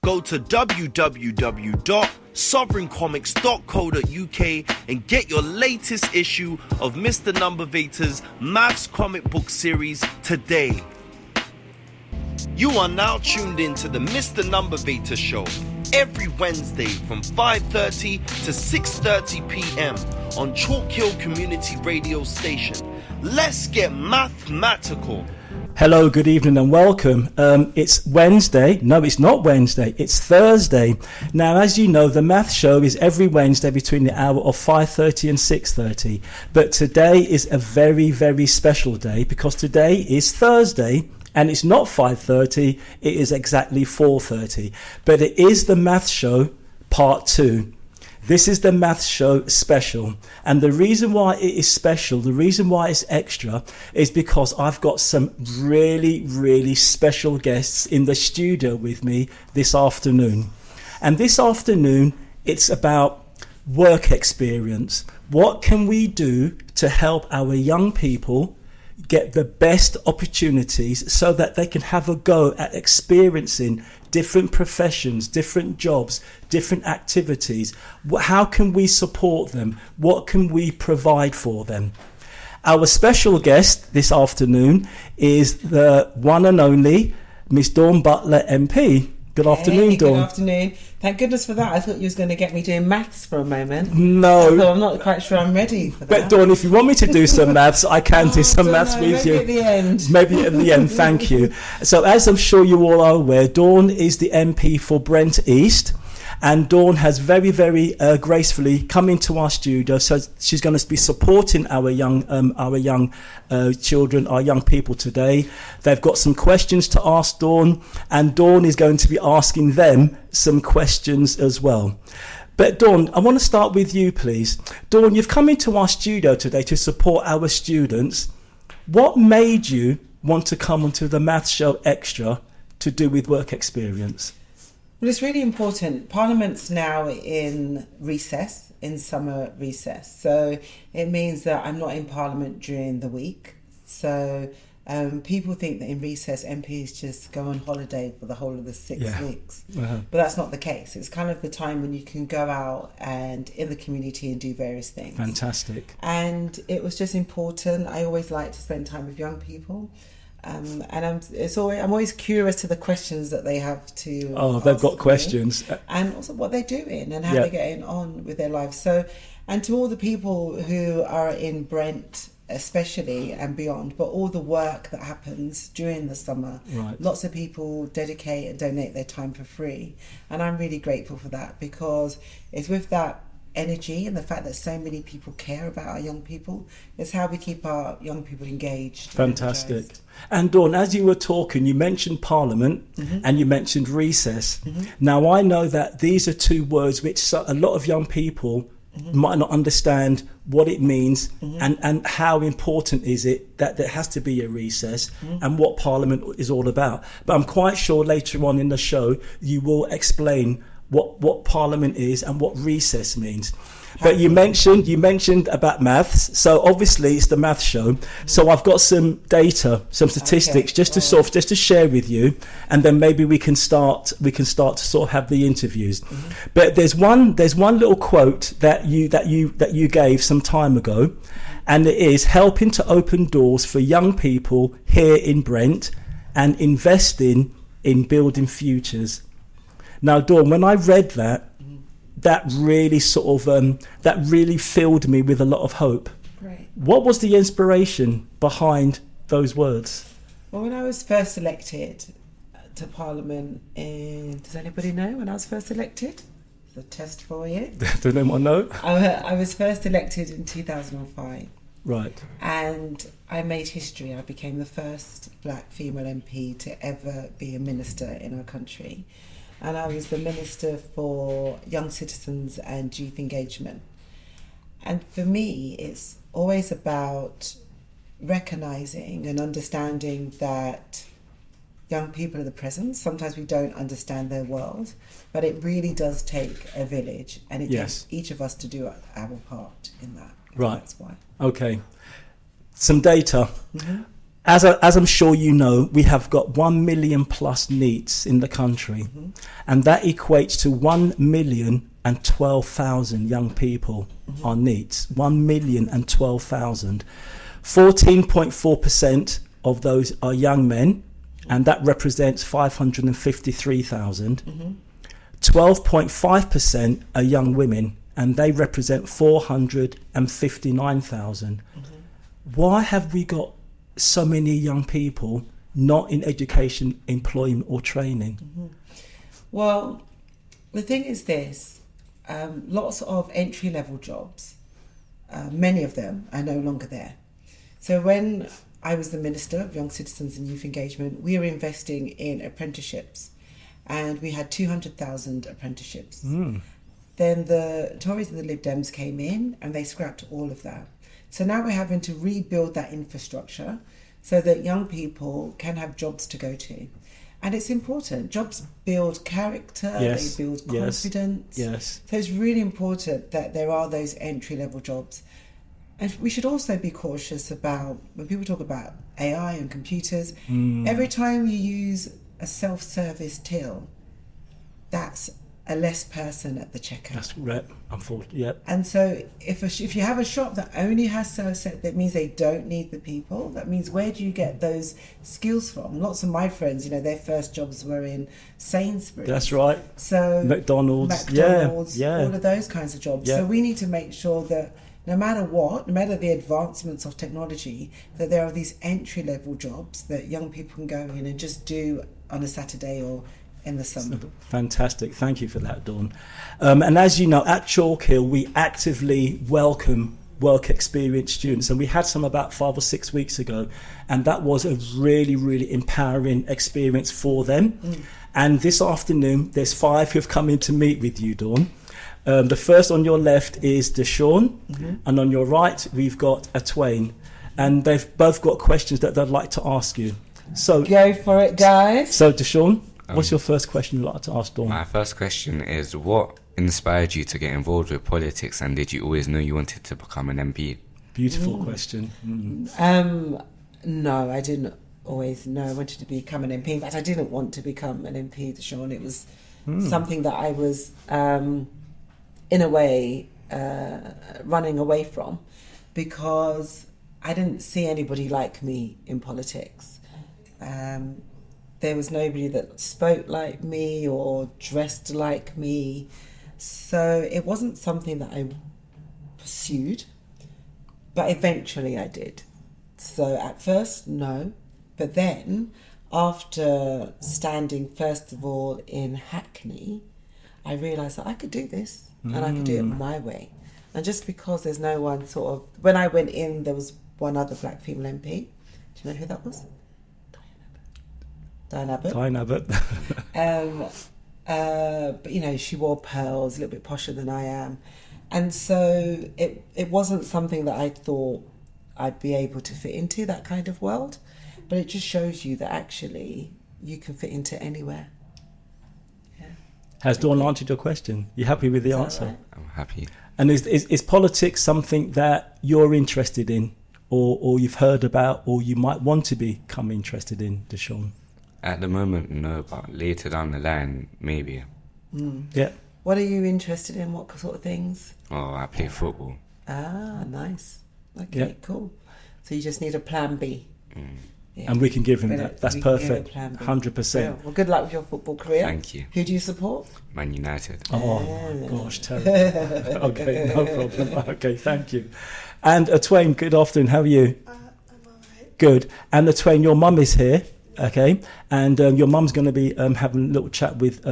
go to www.sovereigncomics.co.uk and get your latest issue of Mr Numbervator's Maths comic book series today. You are now tuned in to the Mr Numbervator Show every Wednesday from 5:30 to 6:30 p.m. on Chalk Hill Community Radio Station. Let's get mathematical. Hello, good evening and welcome. It's Wednesday. No, it's not Wednesday. It's Thursday. Now, as you know, the math show is every Wednesday between the hour of 5:30 and 6:30. But today is a very, very special day because today is Thursday. And it's not 5:30, it is exactly 4:30. But it is the math show part 2. This is the math show special. And the reason why it is special, the reason why it's extra, is because I've got some really, really special guests in the studio with me this afternoon. And this afternoon, it's about work experience. What can we do to help our young people get the best opportunities so that they can have a go at experiencing different professions, different jobs, different activities? How can we support them? What can we provide for them? Our special guest this afternoon is the one and only Miss Dawn Butler MP. Good afternoon, Dawn. Good afternoon. Thank goodness for that. I thought you was going to get me doing maths for a moment. No. Although I'm not quite sure I'm ready for that. But Dawn, if you want me to do some maths, I can do some maths with maybe you. Maybe at the end. Maybe at the end, thank you. So as I'm sure you all are aware, Dawn is the MP for Brent East. And Dawn has very, very gracefully come into our studio. So she's going to be supporting our young children, our young people today. They've got some questions to ask Dawn, and Dawn is going to be asking them some questions as well. But Dawn, I want to start with you, please. Dawn, you've come into our studio today to support our students. What made you want to come onto the Maths Show Extra to do with work experience? Well, it's really important. Parliament's now in recess, in summer recess. So it means that I'm not in Parliament during the week. So people think that in recess MPs just go on holiday for the whole of the 6 weeks. Uh-huh. But that's not the case. It's kind of the time when you can go out and in the community and do various things. Fantastic. And it was just important. I always like to spend time with young people. And I'm always curious to the questions that they have to. Oh, they've got questions, and also what they're doing and how they're getting on with their lives. So, and to all the people who are in Brent, especially and beyond, but all the work that happens during the summer. Right. Lots of people dedicate and donate their time for free, and I'm really grateful for that because it's with that energy and the fact that so many people care about our young people is how we keep our young people engaged. Fantastic. And Dawn, as you were talking, you mentioned Parliament and you mentioned recess. Now, I know that these are two words which a lot of young people might not understand what it means and how important is it that there has to be a recess and what Parliament is all about. But I'm quite sure later on in the show you will explain what Parliament is and what recess means. But you mentioned about maths, so obviously it's the maths show. So I've got some data, some statistics, just to share with you, and then maybe we can start to sort of have the interviews. But there's one little quote that you gave some time ago, and it is helping to open doors for young people here in Brent and investing in building futures. Now, Dawn, when I read that, that really that really filled me with a lot of hope. Right. What was the inspiration behind those words? Well, when I was first elected to Parliament does anybody know when I was first elected? It's a test for you. Does anyone know? I was first elected in 2005. Right. And I made history. I became the first black female MP to ever be a minister in our country. And I was the Minister for Young Citizens and Youth Engagement. And for me, it's always about recognising and understanding that young people are the present. Sometimes we don't understand their world, but it really does take a village, and it takes each of us to do our part in that. Right. That's why. Okay. Some data. as I'm sure you know, we have got 1 million plus NEETs in the country, and that equates to 1,012,000 young people on NEETs. 1,012,000. 14.4% of those are young men, and that represents 553,000. 12.5% are young women, and they represent 459,000. Why have we got so many young people not in education, employment or training? Well, the thing is this, lots of entry-level jobs, many of them are no longer there. So when I was the Minister of Young Citizens and Youth Engagement, we were investing in apprenticeships, and we had 200,000 apprenticeships. Then the Tories and the Lib Dems came in and they scrapped all of that. So now we're having to rebuild that infrastructure so that young people can have jobs to go to. And it's important. Jobs build character, they build confidence. So it's really important that there are those entry-level jobs. And we should also be cautious about, when people talk about AI and computers, every time you use a self-service till, that's a less person at the checkout. That's right, unfortunately, yep. And so if you have a shop that only has self-service, that means they don't need the people. That means, where do you get those skills from? Lots of my friends, their first jobs were in Sainsbury's. That's right. So McDonald's, yeah. all of those kinds of jobs. Yeah. So we need to make sure that no matter the advancements of technology, that there are these entry-level jobs that young people can go in and just do on a Saturday or in the summer. Fantastic. Thank you for that, Dawn. And as you know, at Chalk Hill, we actively welcome work experience students, and we had some about 5 or 6 weeks ago, and that was a really, really empowering experience for them. And this afternoon, there's 5 who've come in to meet with you, Dawn. The first on your left is Deshawn, and on your right, we've got Atwain. And they've both got questions that they'd like to ask you. So go for it, guys. So Deshawn, what's your first question you'd like to ask Dawn? My first question is, what inspired you to get involved with politics, and did you always know you wanted to become an MP? Beautiful question. No, I didn't always know I wanted to become an MP. In fact, I didn't want to become an MP, Deshawn. It was something that I was, in a way, running away from, because I didn't see anybody like me in politics. There was nobody that spoke like me or dressed like me. So it wasn't something that I pursued, but eventually I did. So at first, no. But then, after standing first of all in Hackney, I realised that I could do this and I could do it my way. And just because there's no one sort of... When I went in, there was one other black female MP. Do you know who that was? Diane Abbott. But she wore pearls, a little bit posher than I am, and so it wasn't something that I thought I'd be able to fit into, that kind of world. But it just shows you that actually you can fit into anywhere. Has Dawn answered your question? You happy with the answer? Right? I'm happy. And is politics something that you're interested in, or you've heard about, or you might want to become interested in, Deshawn? At the moment, no, but later down the line, maybe. Yeah. What are you interested in? What sort of things? Oh, I play football. Ah, nice. Okay, cool. So you just need a plan B. Yeah. And we can give him that. That's perfect. 100%. Well, good luck with your football career. Thank you. Who do you support? Man United. Oh, my gosh, terrible. Okay, no problem. Okay, thank you. And Twain, good afternoon. How are you? I'm all right. Good. And Twain, your mum is here. Okay, and your mum's going to be having a little chat with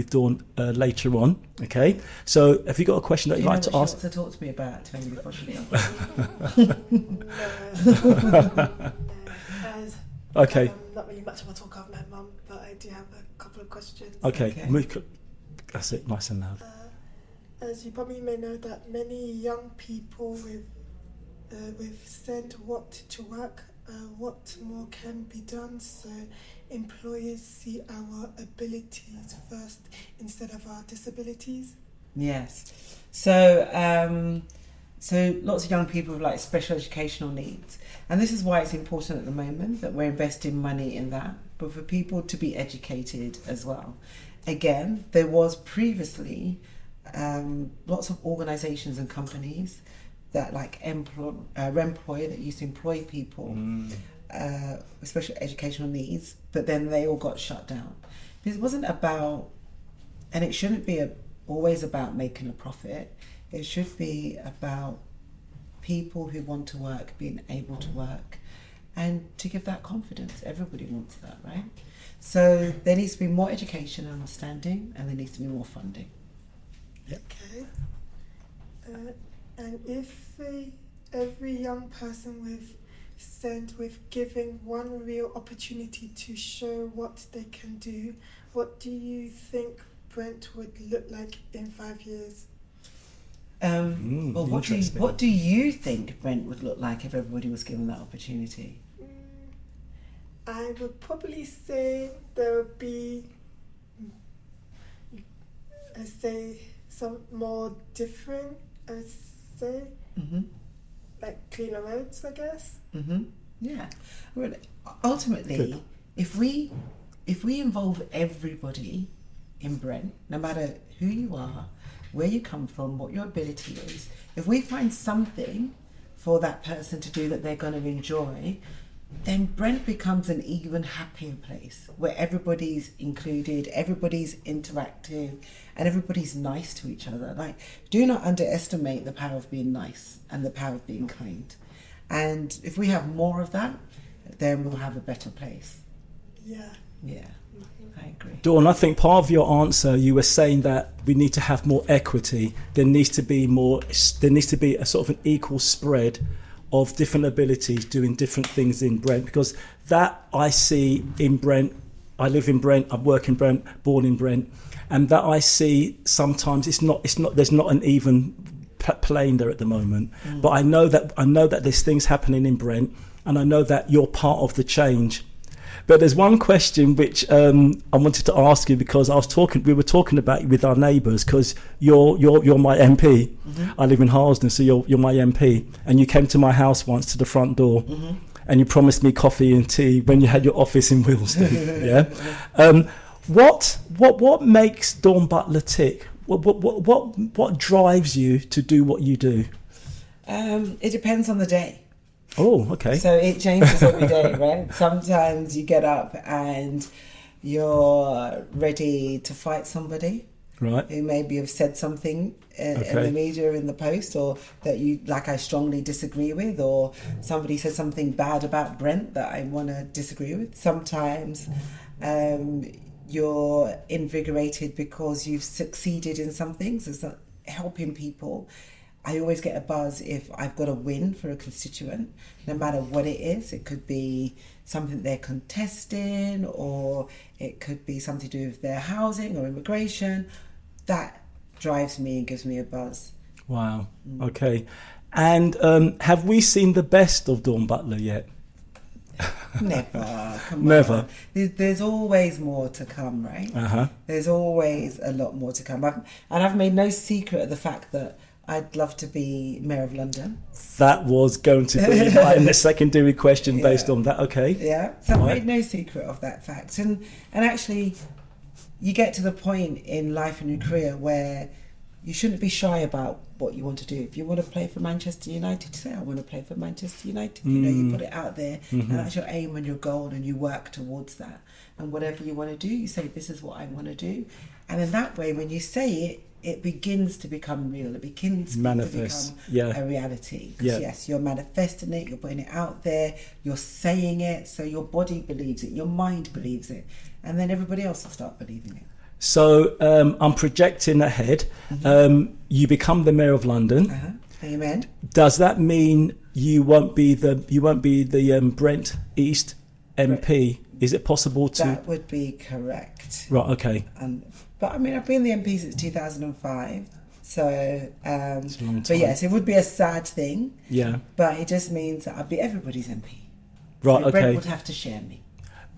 Dawn later on. Okay, so have you got a question that you'd like to ask? She wants to talk to me about Tony before she leaves. Okay. Not really much of a talker of my mum, but I do have a couple of questions. Okay. That's it, nice and loud. As you probably may know, that many young people with sent what to work. What more can be done so employers see our abilities first instead of our disabilities? Yes. So So lots of young people with like special educational needs. And this is why it's important at the moment that we're investing money in that, but for people to be educated as well. Again, there was previously lots of organisations and companies that like Remploy that used to employ people with special educational needs, but then they all got shut down. It wasn't about, and it shouldn't be always about making a profit. It should be about people who want to work being able to work, and to give that confidence. Everybody wants that, right? So there needs to be more education and understanding, and there needs to be more funding. Yep. Okay. And if every young person with giving one real opportunity to show what they can do, what do you think Brent would look like in 5 years? Well, what do you think Brent would look like if everybody was given that opportunity? I would probably say there would be, I'd say, some more different, like cleaner roads, I guess. Yeah. Well, ultimately, if we involve everybody in Brent, no matter who you are, where you come from, what your ability is, if we find something for that person to do that they're going to enjoy, then Brent becomes an even happier place where everybody's included, everybody's interactive, and everybody's nice to each other. Like, do not underestimate the power of being nice and the power of being kind. And if we have more of that, then we'll have a better place. Yeah. Yeah, I agree. Dawn, I think part of your answer, you were saying that we need to have more equity. There needs to be a sort of an equal spread of different abilities doing different things in Brent, because that I see in Brent. I live in Brent, I work in Brent, born in Brent, and that I see sometimes it's not there's not an even plane there at the moment. But I know that there's things happening in Brent, and I know that you're part of the change. But there's one question which I wanted to ask you, because we were talking about you with our neighbours, because you're my MP. I live in Harlesden, so you're my MP, and you came to my house once to the front door, and you promised me coffee and tea when you had your office in Willesden. Yeah. What makes Dawn Butler tick? What drives you to do what you do? It depends on the day. Oh, okay. So it changes every day, right? Sometimes you get up and you're ready to fight somebody, right, who maybe have said something in the media, in the post, or that I strongly disagree with, or somebody says something bad about Brent that I want to disagree with. Sometimes you're invigorated because you've succeeded in something, so it's not helping people. I always get a buzz if I've got a win for a constituent, no matter what it is. It could be something they're contesting, or it could be something to do with their housing or immigration. That drives me and gives me a buzz. Wow. Okay. And have we seen the best of Dawn Butler yet? Never. Come Never. on. There's always more to come, right? There's always a lot more to come. I've made no secret of the fact that I'd love to be Mayor of London. That was going to be my secondary question based on that. Okay. Yeah. So I made no secret of that fact. And actually, you get to the point in life and your career where you shouldn't be shy about what you want to do. If you want to play for Manchester United, say, I want to play for Manchester United. You know, you put it out there, and that's your aim and your goal, and you work towards that. And whatever you want to do, you say, this is what I want to do. And in that way, when you say it, it begins to become real. It begins to become a reality. Because yes, you're manifesting it, you're putting it out there, you're saying it, so your body believes it, your mind believes it, and then everybody else will start believing it. So I'm projecting ahead. You become the Mayor of London. Amen. Does that mean you won't be the Brent East MP? Is it possible to? That would be correct. Right. Okay. But I mean, I've been the MP since 2005, so but yes, it would be a sad thing. Yeah. But it just means that I'd be everybody's MP. Right. So Okay. Brent would have to share me.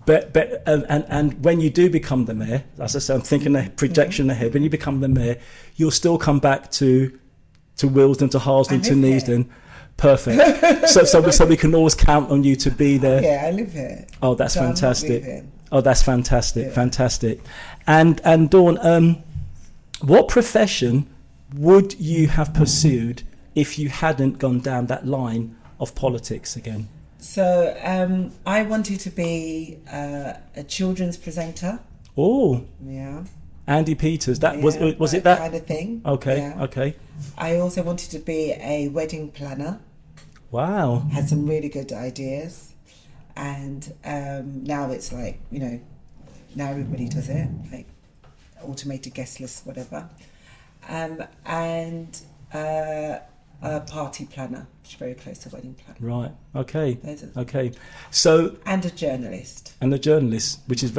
But and when you do become the mayor, as I said, I'm thinking a projection ahead. When you become the mayor, you'll still come back to to Willesden, to Harlesden, to live Neasden. Perfect. so we can always count on you to be there. Yeah, I live here. Oh, that's So I'm not fantastic. moving. Oh, that's fantastic. Yeah. Fantastic. And Dawn, what profession would you have pursued if you hadn't gone down that line of politics again? So I wanted to be a children's presenter. Oh, Yeah. Andy Peters. That was Yeah, it that? kind of thing? Okay. Yeah. Okay. I also wanted to be a wedding planner. Wow. Had some really good ideas, and now it's like, you know, now everybody does it, like automated guest lists, whatever. And a party planner, which is very close to wedding planner. Right. Okay. Those are- Okay. So, And a journalist. and a journalist, which is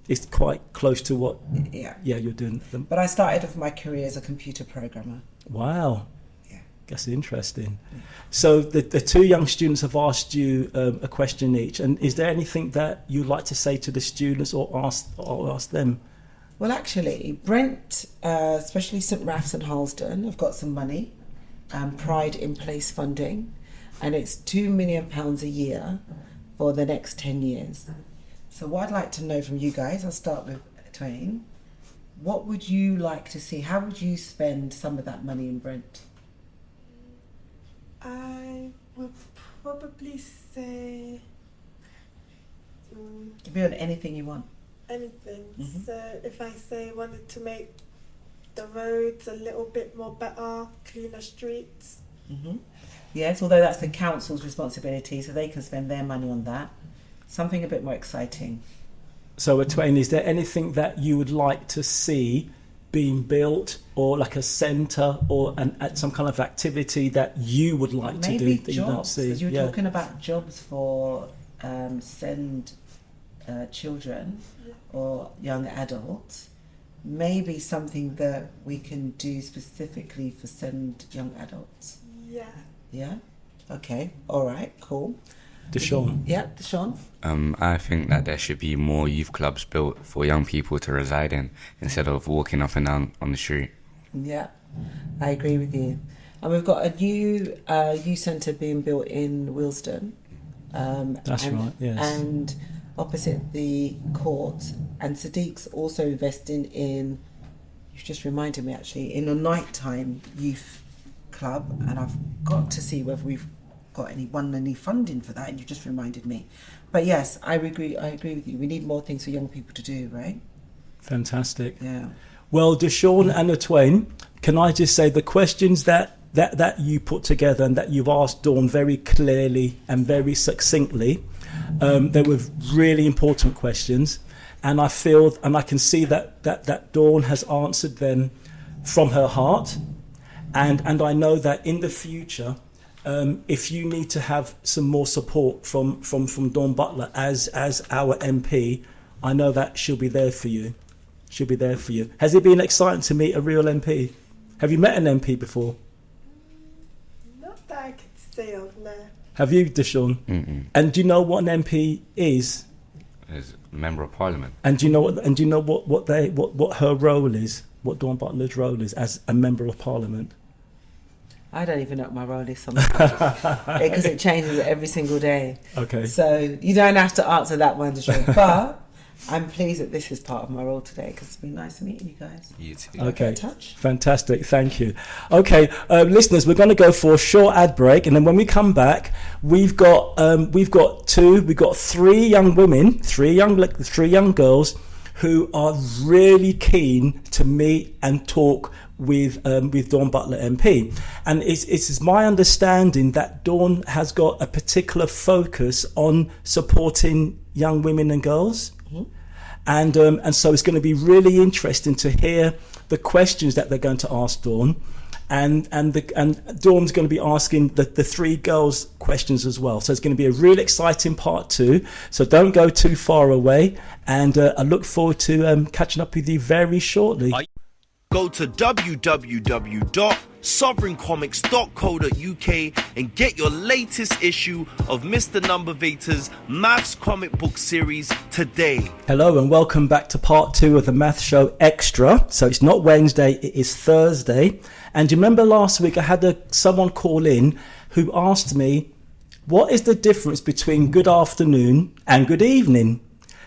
it's quite close to what. Yeah. Yeah, you're doing. But I started off my career as a computer programmer. Wow. Yeah. That's interesting. So the two young students have asked you a question each, and is there anything that you'd like to say to the students or ask them? Well, actually, Brent, especially St Raph's and Harlesden, have got some money, Pride in Place funding, and it's £2 million a year for the next 10 years. So what I'd like to know from you guys, I'll start with Twain. What would you like to see? How would you spend some of that money in Brent? I would probably say It could be on anything you want. anything. Mhm. So if I say wanted to make the roads a little bit more better, cleaner streets. Hmm. Yes, although that's the council's responsibility, so they can spend their money on that. Something a bit more exciting. So, Twain, is there anything that you would like to see being built, or like a centre, or some kind of activity that you would like to do Maybe that you don't jobs, see? because you were Yeah. talking about jobs for send children or young adults. Maybe something that we can do specifically for send young adults. Yeah. Yeah? Okay. All right. Cool. Deshaun. Yeah, Deshaun? I think that there should be more youth clubs built for young people to reside in instead of walking up and down on the street. Yeah, I agree with you. And we've got a new youth centre being built in Willesden. That's right, yes. And opposite the court. And Sadiq's also investing in, you've just reminded me actually, in a nighttime youth club. And I've got to see whether we've got any funding for that, and you just reminded me. But yes, I agree with you. We need more things for young people to do, right? Fantastic. Yeah. Well, Deshaun and Twain, can I just say the questions that you put together and that you've asked Dawn very clearly and very succinctly, they were really important questions, and I feel and I can see that Dawn has answered them from her heart, and I know that in the future, if you need to have some more support from Dawn Butler as our MP, I know that she'll be there for you. She'll be there for you. Has it been exciting to meet a real MP? Have you met an MP before? Not that I could say of no. Have you, Deshaun? Mm-mm. And do you know what an MP is? As a member of parliament. And do you know what her role is? What Dawn Butler's role is as a member of parliament? I don't even know what my role is sometimes because it changes every single day. Okay. So you don't have to answer that one, Deshaun. But I'm pleased that this is part of my role today because it's been nice meeting you guys. You too. Okay. In touch. Fantastic. Thank you. Okay, listeners, we're going to go for a short ad break, and then when we come back, we've got three young women, three young girls who are really keen to meet and talk with Dawn Butler MP, and it's my understanding that Dawn has got a particular focus on supporting young women and girls, and so it's going to be really interesting to hear the questions that they're going to ask Dawn, and Dawn's going to be asking the three girls questions as well. So it's going to be a really exciting part 2. So don't go too far away, and I look forward to catching up with you very shortly. Go to www.edutainment.com sovereigncomics.co.uk and get your latest issue of Mr Numbervator's Maths comic book series today. Hello and welcome back to part 2 of the Math Show Extra. So it's not Wednesday, it is Thursday. And you remember last week I had someone call in who asked me, what is the difference between good afternoon and good evening?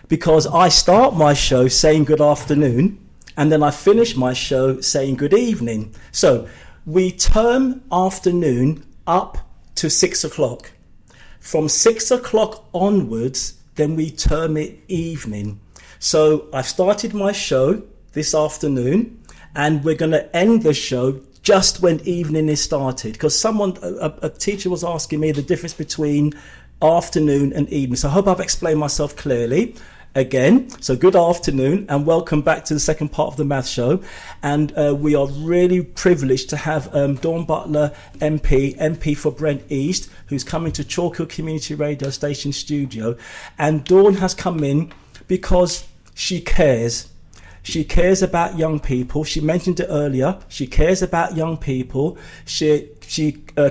Because I start my show saying good afternoon and then I finish my show saying good evening. So we term afternoon up to 6 o'clock. From 6 o'clock onwards, then we term it evening. So I've started my show this afternoon and we're going to end the show just when evening is started. Because a teacher was asking me the difference between afternoon and evening. So I hope I've explained myself clearly. Again, so good afternoon and welcome back to the second part of the Math Show. And we are really privileged to have Dawn Butler MP for Brent East, who's coming to Chalk Hill Community Radio Station studio. And Dawn has come in because she cares. She cares about young people. She mentioned it earlier. She cares about young people. She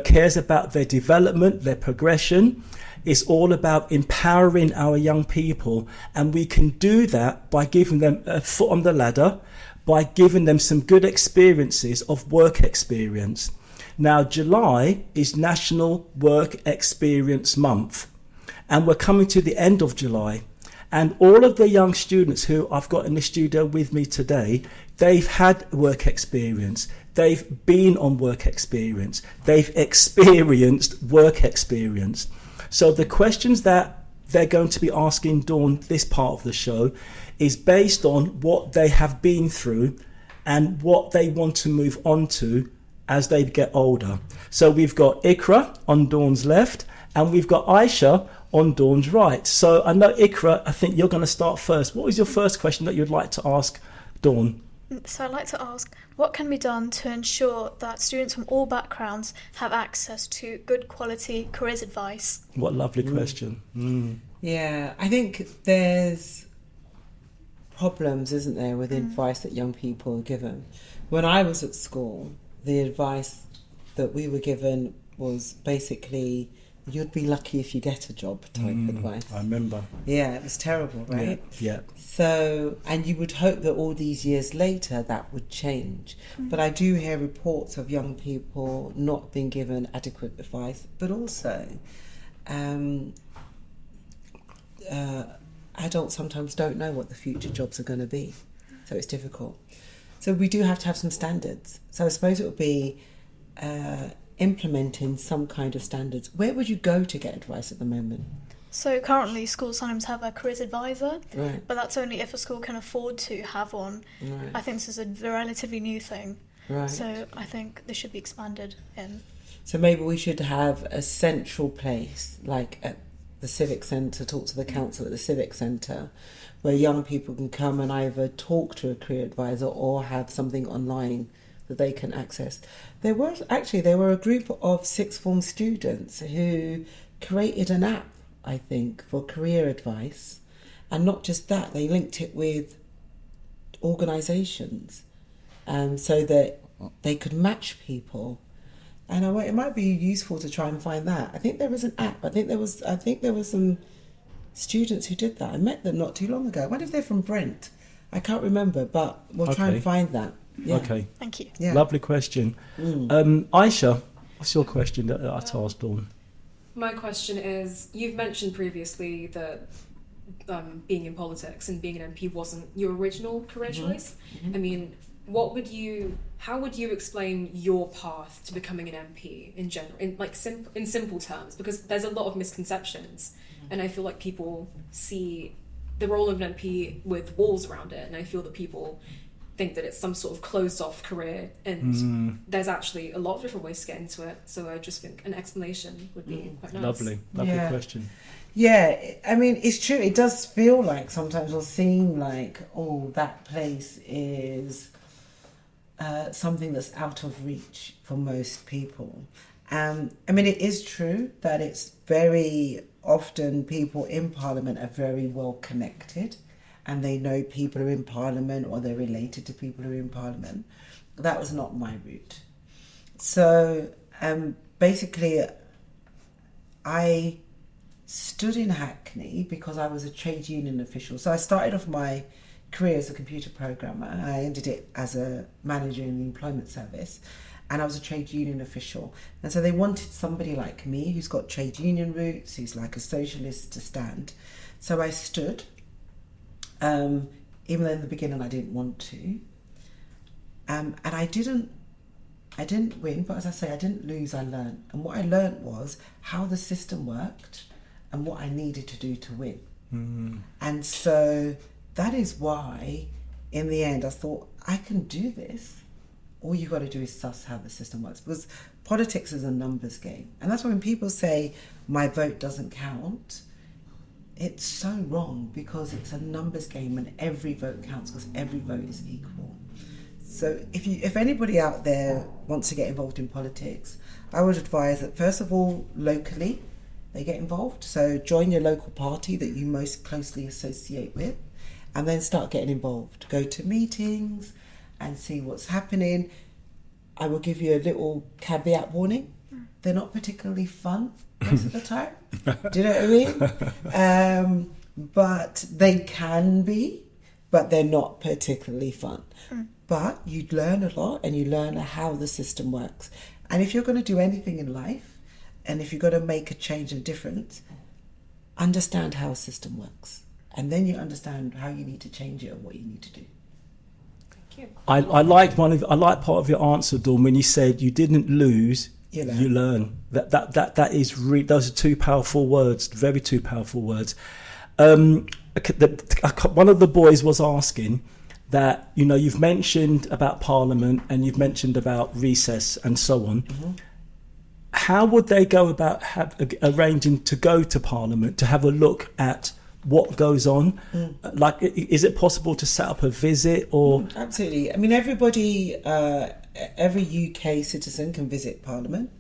cares about their development, their progression. It's all about empowering our young people, and we can do that by giving them a foot on the ladder, by giving them some good experiences of work experience. Now, July is National Work Experience Month, and we're coming to the end of July. And all of the young students who I've got in the studio with me today, they've had work experience. They've been on work experience. They've experienced work experience. So the questions that they're going to be asking Dawn this part of the show is based on what they have been through and what they want to move on to as they get older. So we've got Ikra on Dawn's left and we've got Aisha on Dawn's right. So I know, Ikra, I think you're going to start first. What was your first question that you'd like to ask Dawn? So I'd like to ask, what can be done to ensure that students from all backgrounds have access to good quality careers advice? What a lovely question. Yeah, I think there's problems, isn't there, with advice that young people are given. When I was at school, the advice that we were given was basically, you'd be lucky if you get a job type advice. I remember. Yeah, it was terrible, right? Yeah. So, and you would hope that all these years later that would change. But I do hear reports of young people not being given adequate advice, but also adults sometimes don't know what the future jobs are going to be. So it's difficult. So we do have to have some standards. So I suppose it would be implementing some kind of standards. Where would you go to get advice at the moment? So currently schools sometimes have a careers advisor, Right. but that's only if a school can afford to have one. Right. I think this is a relatively new thing. Right. So I think this should be expanded in. So maybe we should have a central place, like at the Civic Centre, talk to the council at the Civic Centre, where young people can come and either talk to a career advisor or have something online that they can access. There were a group of sixth form students who created an app, I think, for career advice. And not just that, they linked it with organisations so that they could match people. And it might be useful to try and find that. I think there was an app. I think there was some students who did that. I met them not too long ago. I wonder if they're from Brent. I can't remember, but we'll try and find that. Yeah. Okay. Thank you. Yeah. Lovely question. Aisha, what's your question that I asked Dawn? My question is, you've mentioned previously that being in politics and being an MP wasn't your original career choice. I mean, how would you explain your path to becoming an MP in general, in simple terms? Because there's a lot of misconceptions, and I feel like people see the role of an MP with walls around it, and I feel that people think that it's some sort of closed off career, and there's actually a lot of different ways to get into it. So I just think an explanation would be quite nice. Lovely question. Yeah, I mean, it's true. It does feel like sometimes, or seem like, oh, that place is something that's out of reach for most people. I mean, it is true that it's very often people in Parliament are very well connected and they know people who are in Parliament or they're related to people who are in Parliament. That was not my route. So basically, I stood in Hackney because I was a trade union official. So I started off my career as a computer programmer. I ended it as a manager in the employment service, and I was a trade union official. And so they wanted somebody like me who's got trade union roots, who's like a socialist, to stand. So I stood, even though in the beginning I didn't want to. And I didn't win, but as I say, I didn't lose, I learned. And what I learned was how the system worked and what I needed to do to win. Mm. And so that is why, in the end, I thought, I can do this. All you got to do is suss how the system works. Because politics is a numbers game. And that's why when people say, my vote doesn't count, it's so wrong, because it's a numbers game and every vote counts because every vote is equal. So if anybody out there wants to get involved in politics, I would advise that first of all, locally, they get involved. So join your local party that you most closely associate with, and then start getting involved. Go to meetings and see what's happening. I will give you a little caveat warning. They're not particularly fun most of the time. Do you know what I mean? But they can be, but they're not particularly fun. But you learn a lot, and you learn how the system works. And if you're going to do anything in life, and if you're going to make a change and difference, understand how a system works. And then you understand how you need to change it and what you need to do. Thank you. I like part of your answer, Dawn, when you said you didn't lose, you learn. That is those are two powerful words, very two powerful words. One of the boys was asking that, you know, you've mentioned about Parliament and you've mentioned about recess and so on. Mm-hmm. How would they go about arranging to go to Parliament to have a look at what goes on? Like, is it possible to set up a visit or? Absolutely. I mean, everybody, every UK citizen can visit Parliament.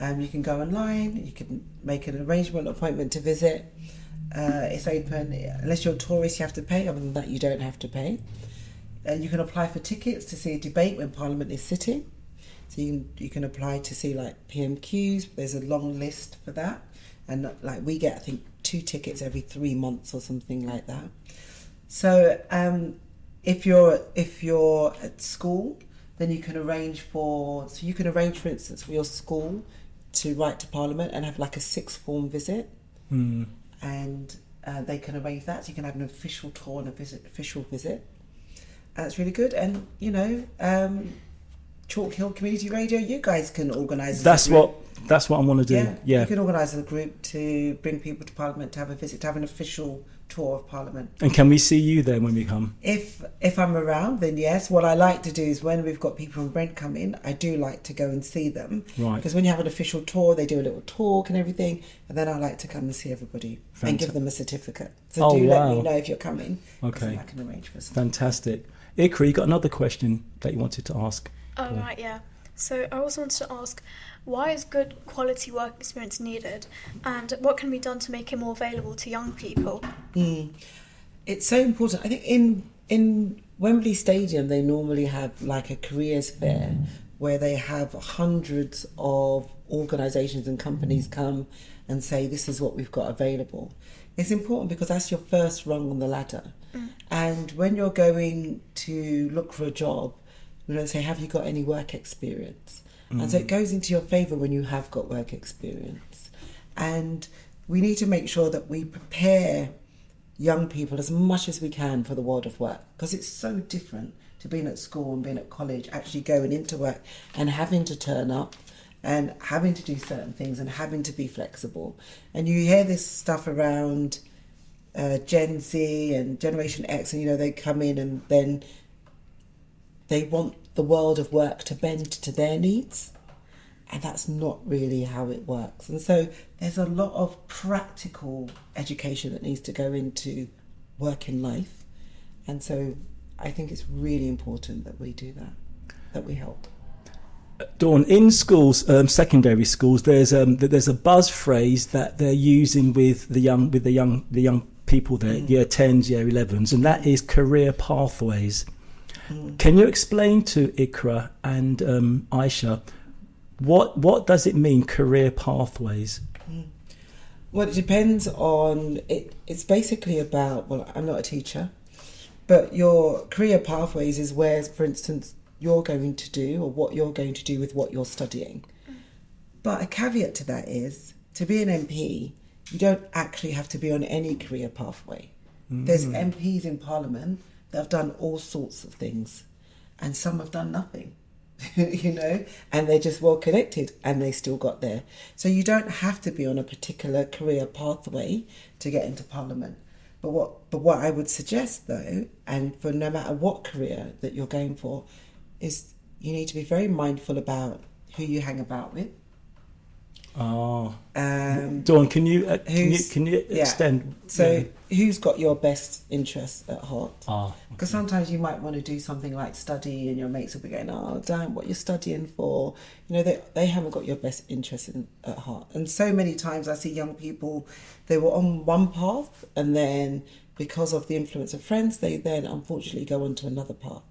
You can go online. You can make an arrangement, appointment to visit. It's open. Unless you're a tourist, you have to pay. Other than that, you don't have to pay. You can apply for tickets to see a debate when Parliament is sitting. So you can apply to see like PMQs. There's a long list for that, and like we get, I think, 2 tickets every 3 months or something like that. So if you're at school, then you can arrange for for instance, for your school to write to Parliament and have like a 6th form visit, and they can arrange that. So you can have an official tour and official visit. That's really good. And you know, Chalk Hill Community Radio, you guys can organise. That's what I want to do. Yeah. You can organise a group to bring people to Parliament to have a visit, to have an official tour of Parliament. And can we see you there when we come? If I'm around, then yes. What I like to do is when we've got people from Brent come in, I do like to go and see them. Right. Because when you have an official tour, they do a little talk and everything, and then I like to come and see everybody and give them a certificate. So let me know if you're coming. Okay. I can arrange for something. Fantastic. Ikra, you got another question that you wanted to ask? Oh, right, yeah. So I also wanted to ask, why is good quality work experience needed, and what can be done to make it more available to young people? It's so important. I think in Wembley Stadium, they normally have like a careers fair where they have hundreds of organisations and companies come and say, this is what we've got available. It's important because that's your first rung on the ladder. And when you're going to look for a job, we don't say, have you got any work experience? And so it goes into your favour when you have got work experience. And we need to make sure that we prepare young people as much as we can for the world of work, because it's so different to being at school and being at college, actually going into work and having to turn up and having to do certain things and having to be flexible. And you hear this stuff around Gen Z and Generation X, and you know, they come in and then they want the world of work to bend to their needs, and that's not really how it works. And so there's a lot of practical education that needs to go into working life, and so I think it's really important that we do that we help. Dawn, in schools, secondary schools, there's a buzz phrase that they're using with the young people there, year 10s, year 11s, and that is career pathways. Can you explain to Ikra and Aisha What does it mean, career pathways? Well, it depends on it. It's basically about, well, I'm not a teacher, but your career pathways is where, for instance, you're going to do or what you're going to do with what you're studying. But a caveat to that is, to be an MP, you don't actually have to be on any career pathway. There's MPs in Parliament that have done all sorts of things, and some have done nothing. You know, and they're just well connected and they still got there. So you don't have to be on a particular career pathway to get into Parliament. But what I would suggest though, and for no matter what career that you're going for, is you need to be very mindful about who you hang about with. Dawn, can you extend? So who's got your best interests at heart? Because sometimes you might want to do something like study, and your mates will be going, "Oh, damn, what you're studying for?" You know, they haven't got your best interests at heart. And so many times I see young people, they were on one path, and then because of the influence of friends, they then unfortunately go on to another path.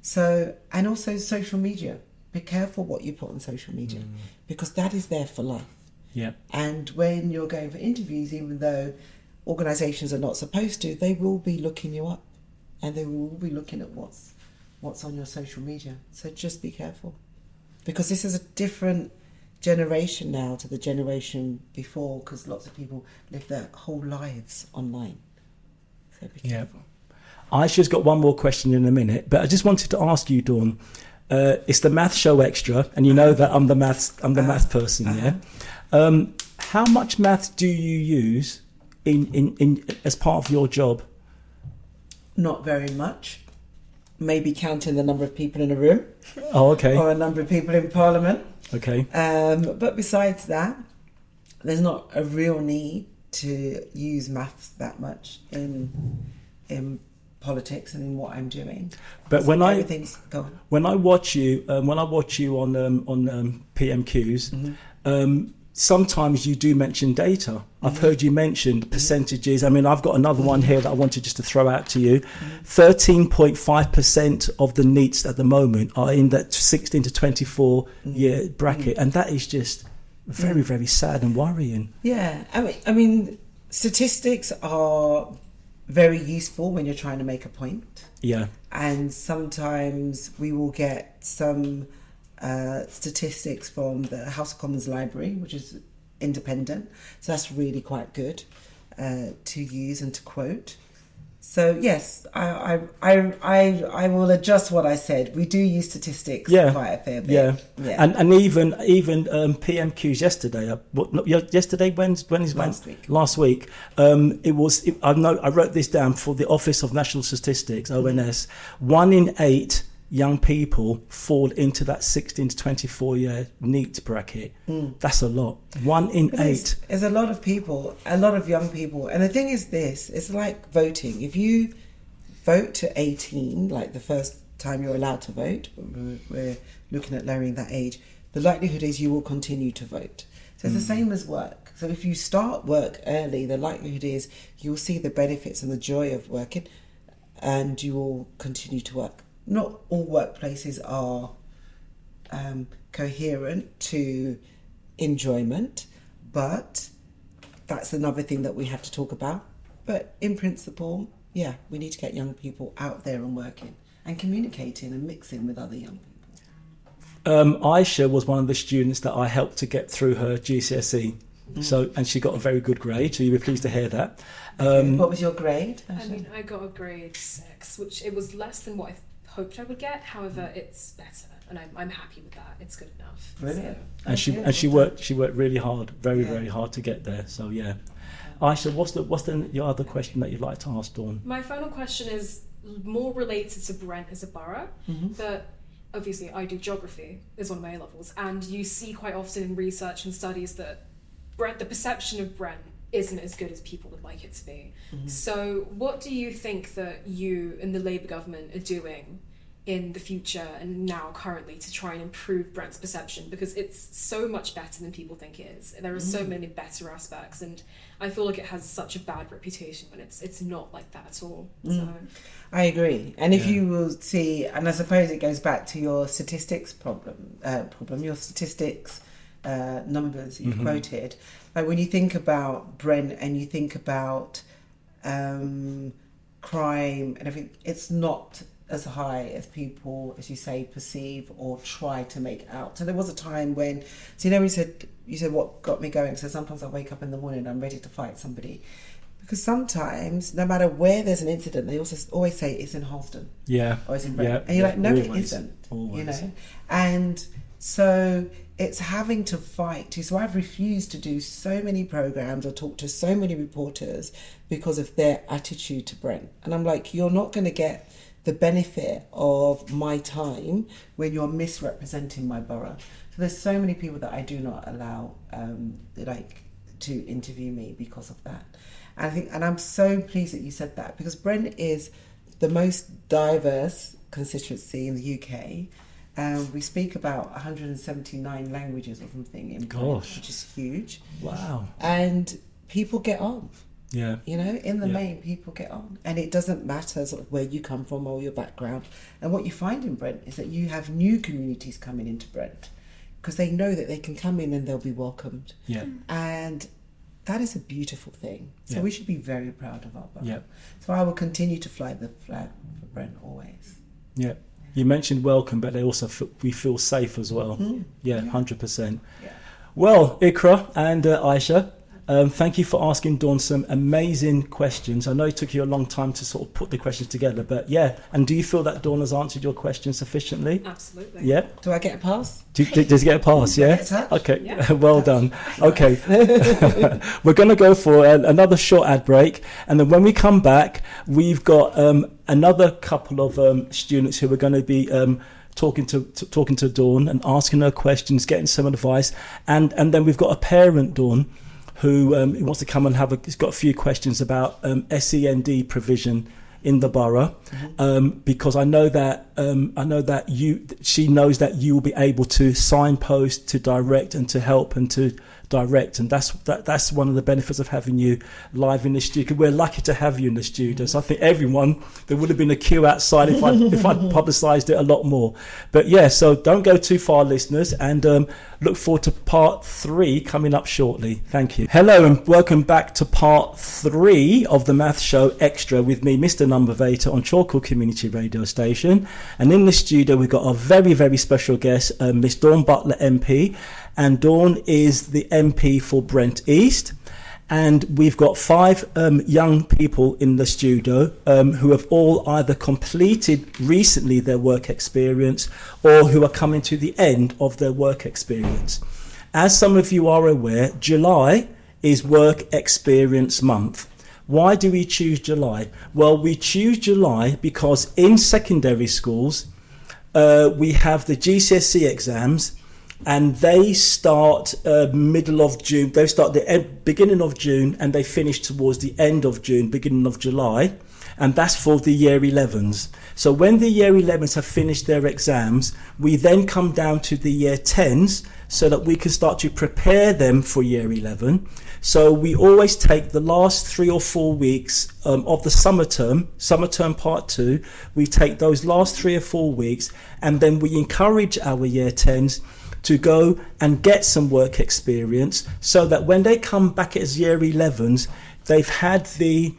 So, and also social media. Be careful what you put on social media, because that is there for life. Yeah. And when you're going for interviews, even though organisations are not supposed to, they will be looking you up, and they will be looking at what's on your social media. So just be careful, because this is a different generation now to the generation before, because lots of people live their whole lives online. So be careful. Aisha's got one more question in a minute, but I just wanted to ask you, Dawn. It's the math show extra, and you know that I'm the math person. Yeah. How much math do you use in as part of your job? Not very much. Maybe counting the number of people in a room. Oh, okay. Or a number of people in Parliament. Okay. But besides that, there's not a real need to use maths that much in politics and in what I'm doing. But so when I watch you on PMQs, sometimes you do mention data. I've heard you mention percentages. I mean, I've got another one here that I wanted just to throw out to you. 13.5% of the NEETs at the moment are in that 16 to 24 year bracket, and that is just very, very sad and worrying. Yeah, I mean, statistics are very useful when you're trying to make a point. Yeah. And sometimes we will get some statistics from the House of Commons Library, which is independent. So that's really quite good to use and to quote. So yes, I will adjust what I said. We do use statistics quite a fair bit. Yeah. And even PMQs yesterday. Last week. I wrote this down for the Office of National Statistics, ONS. 1 in 8 young people fall into that 16 to 24 year NEET bracket. That's a lot. 1 in 8. There's a lot of people, a lot of young people. And the thing is this, it's like voting. If you vote to 18, like the first time you're allowed to vote, we're looking at lowering that age, the likelihood is you will continue to vote. So it's the same as work. So if you start work early, the likelihood is you'll see the benefits and the joy of working, and you will continue to work. Not all workplaces are coherent to enjoyment, but that's another thing that we have to talk about. But in principle, yeah, we need to get young people out there and working and communicating and mixing with other young people. Aisha was one of the students that I helped to get through her GCSE. And she got a very good grade, so you were pleased to hear that. What was your grade? I mean, I got a grade 6, which it was less than what I hoped I would get. However, it's better, and I'm happy with that. It's good enough. Brilliant. So. And she worked really hard, very hard to get there. So yeah. Aisha, what's your other question that you'd like to ask Dawn? My final question is more related to Brent as a borough, but obviously I do geography as one of my A-levels, and you see quite often in research and studies that the perception of Brent isn't as good as people would like it to be. So what do you think that you and the Labour government are doing in the future and now currently to try and improve Brent's perception, because it's so much better than people think it is. There are so many better aspects, and I feel like it has such a bad reputation when it's not like that at all. So I agree. And if you will see, and I suppose it goes back to your statistics your statistics numbers you've quoted. Like when you think about Brent and you think about crime and everything, it's not as high as people, as you say, perceive or try to make out. So there was a time when, so you said what got me going. So sometimes I wake up in the morning and I'm ready to fight somebody. Because sometimes, no matter where there's an incident, they also always say it's in Halston. Yeah. Or it's in Brent. And you're like, no, always. It isn't. Always. You know? And so it's having to fight too. So I've refused to do so many programs or talk to so many reporters because of their attitude to Brent. And I'm like, you're not going to get the benefit of my time when you're misrepresenting my borough. So there's so many people that I do not allow to interview me because of that. And I'm so pleased that you said that, because Brent is the most diverse constituency in the UK. We speak about 179 languages or something in Brent, which is huge. Wow. And people get on. Yeah. You know, in the main, people get on. And it doesn't matter sort of where you come from or your background. And what you find in Brent is that you have new communities coming into Brent because they know that they can come in and they'll be welcomed. Yeah. And that is a beautiful thing. So we should be very proud of our borough. Yeah. So I will continue to fly the flag for Brent always. Yeah. You mentioned welcome, but they also we feel safe as well. Yeah, 100%. Yeah. Well, Ikra and Aisha, thank you for asking Dawn some amazing questions. I know it took you a long time to sort of put the questions together, but yeah. And do you feel that Dawn has answered your questions sufficiently? Absolutely. Yeah. Do I get a pass? Does he get a pass? Yeah. Okay. Yeah. Well done. Okay. We're going to go for another short ad break, and then when we come back, we've got another couple of students who are going to be talking to Dawn and asking her questions, getting some advice, and then we've got a parent, Dawn, who wants to come and he's got a few questions about SEND provision in the borough, because I know that she knows that you will be able to signpost, to direct, and to help and to direct, and that's one of the benefits of having you live in the studio. We're lucky to have you in the studio. So I think there would have been a queue outside if I'd publicised it a lot more. But yeah, so don't go too far, listeners, and look forward to part 3 coming up shortly. Thank you. Hello and welcome back to part 3 of the Maths Show Extra with me, Mr Numbervator, on Chalkhill Community Radio Station. And in the studio we've got a very, very special guest, Miss Dawn Butler MP. And Dawn is the MP for Brent East. And we've got 5 young people in the studio who have all either completed recently their work experience or who are coming to the end of their work experience. As some of you are aware, July is Work Experience Month. Why do we choose July? Well, we choose July because in secondary schools, we have the GCSE exams, and they start middle of June. They start the beginning of June and they finish towards the end of June, beginning of July. And that's for the year 11s. So when the year 11s have finished their exams, we then come down to the year 10s so that we can start to prepare them for year 11. So we always take the last 3 or 4 weeks of the summer term part 2. We take those last 3 or 4 weeks, and then we encourage our year 10s to go and get some work experience so that when they come back as year 11s, they've had the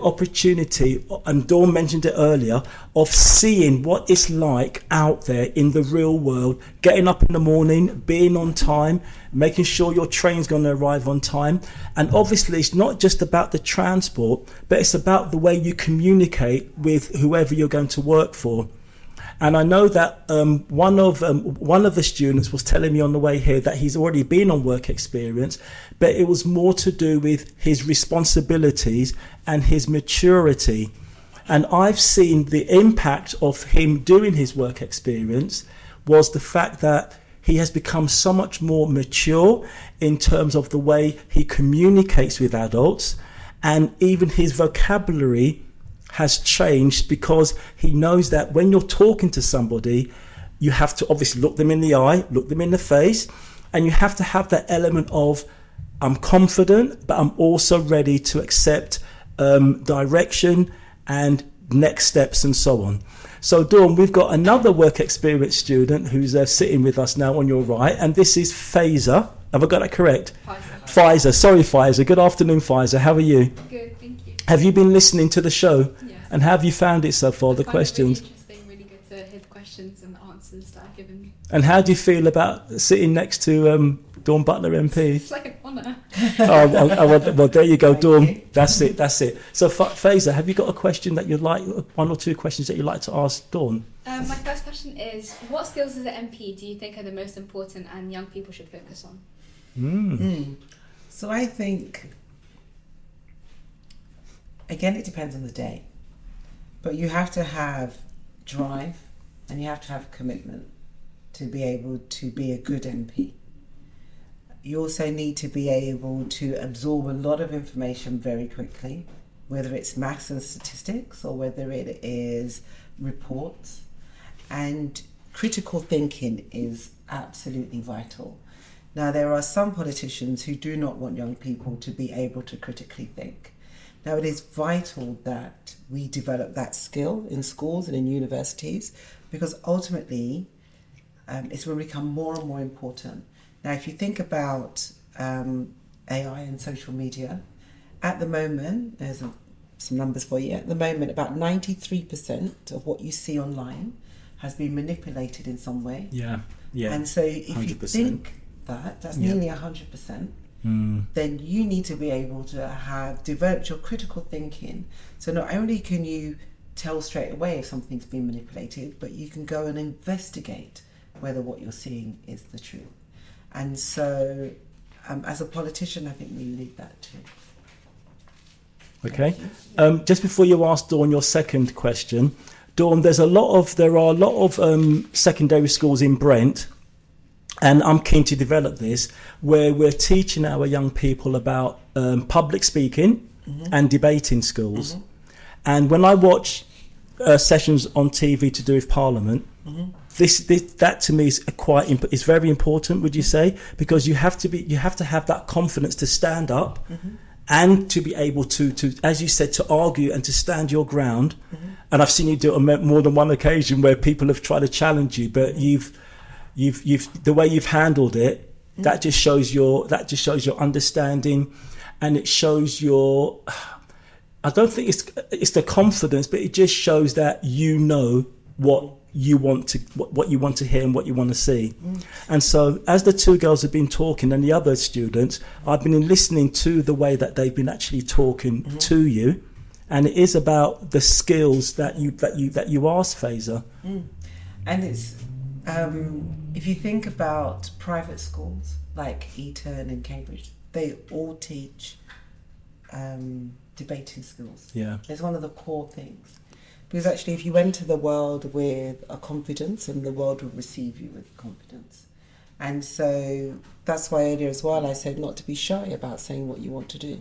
opportunity, and Dawn mentioned it earlier, of seeing what it's like out there in the real world, getting up in the morning, being on time, making sure your train's going to arrive on time. And obviously it's not just about the transport, but it's about the way you communicate with whoever you're going to work for. And I know that one of the students was telling me on the way here that he's already been on work experience, but it was more to do with his responsibilities and his maturity. And I've seen the impact of him doing his work experience was the fact that he has become so much more mature in terms of the way he communicates with adults, and even his vocabulary has changed because he knows that when you're talking to somebody, you have to obviously look them in the eye, look them in the face, and you have to have that element of, I'm confident, but I'm also ready to accept direction and next steps and so on. So Dawn, we've got another work experience student who's sitting with us now on your right, and this is Faiza. Have I got that correct? Faiza. Sorry, Faiza. Good afternoon, Faiza. How are you? Good, thank you. Have you been listening to the show? Yes. And how have you found it so far, the questions? Really interesting, really good to hear the questions and the answers that I've given. And how do you feel about sitting next to Dawn Butler MP? It's like an honour. Well, there you go, Dawn. That's it. So, Faiza, have you got a question that you'd like, one or two questions that you'd like to ask Dawn? My first question is, what skills as an MP do you think are the most important and young people should focus on? So I think, again, it depends on the day, but you have to have drive and you have to have commitment to be able to be a good MP. You also need to be able to absorb a lot of information very quickly, whether it's maths and statistics or whether it is reports. And critical thinking is absolutely vital. Now, there are some politicians who do not want young people to be able to critically think. Now, it is vital that we develop that skill in schools and in universities, because ultimately it's going to become more and more important. Now, if you think about AI and social media, at the moment, there's some numbers for you. At the moment, about 93% of what you see online has been manipulated in some way. Yeah. And so if 100%. You think that's nearly 100%, then you need to be able to have developed your critical thinking. So not only can you tell straight away if something's been manipulated, but you can go and investigate whether what you're seeing is the truth. And so as a politician, I think we need that too. Okay. Just before you ask Dawn your second question, Dawn, there are a lot of secondary schools in Brent, and I'm keen to develop this, where we're teaching our young people about public speaking and debating skills. And when I watch sessions on TV to do with Parliament, that to me is very important. Would you say? Because you have to have that confidence to stand up and to be able to, as you said, to argue and to stand your ground. And I've seen you do it on more than one occasion where people have tried to challenge you, but you've the way you've handled it, that just shows your understanding, and it shows your. I don't think it's the confidence, but it just shows that you know what you want to hear and what you want to see. And so as the two girls have been talking and the other students, I've been listening to the way that they've been actually talking to you, and it is about the skills that you asked, Faiza. And it's if you think about private schools like Eton and Cambridge, they all teach debating skills. It's one of the core things. Because actually, if you enter the world with a confidence, and the world will receive you with confidence. And so that's why earlier as well I said not to be shy about saying what you want to do,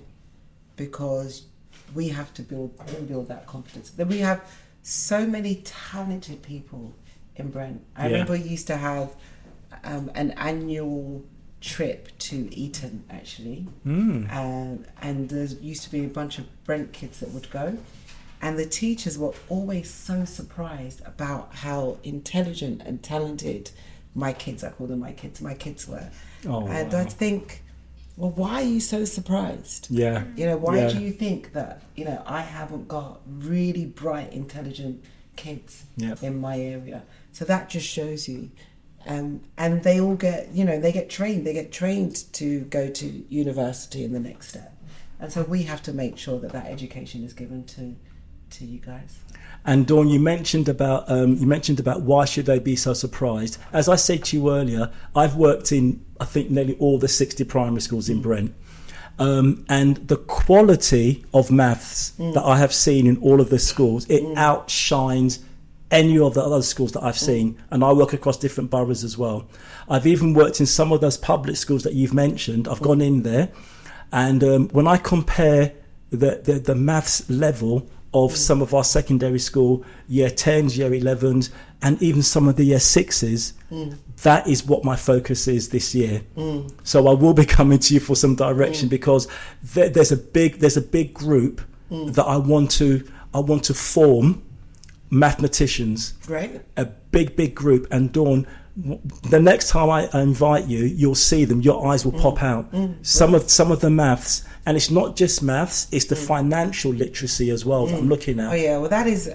because we have to build that confidence. Then we have so many talented people in Brent. I remember we used to have an annual trip to Eton, actually. And there used to be a bunch of Brent kids that would go. And the teachers were always so surprised about how intelligent and talented my kids were. And I think, well, why are you so surprised? Why do you think that, I haven't got really bright, intelligent kids in my area? So that just shows you. And they all get, they get trained to go to university in the next step. And so we have to make sure that education is given to you guys. And Dawn, you mentioned about why should they be so surprised. As I said to you earlier, I've worked in, I think, nearly all the 60 primary schools in Brent, and the quality of maths that I have seen in all of the schools, it outshines any of the other schools that I've seen. And I work across different boroughs as well. I've even worked in some of those public schools that you've mentioned. I've gone in there, and when I compare the maths level of some of our secondary school, year 10s, year 11s, and even some of the year 6s. That is what my focus is this year. So I will be coming to you for some direction, because there's a big group that I want to form mathematicians. Great. A big group. And Dawn, the next time I invite you, you'll see them. Your eyes will pop out. Some of the maths, and it's not just maths; it's the financial literacy as well that I'm looking at. Oh yeah, well that is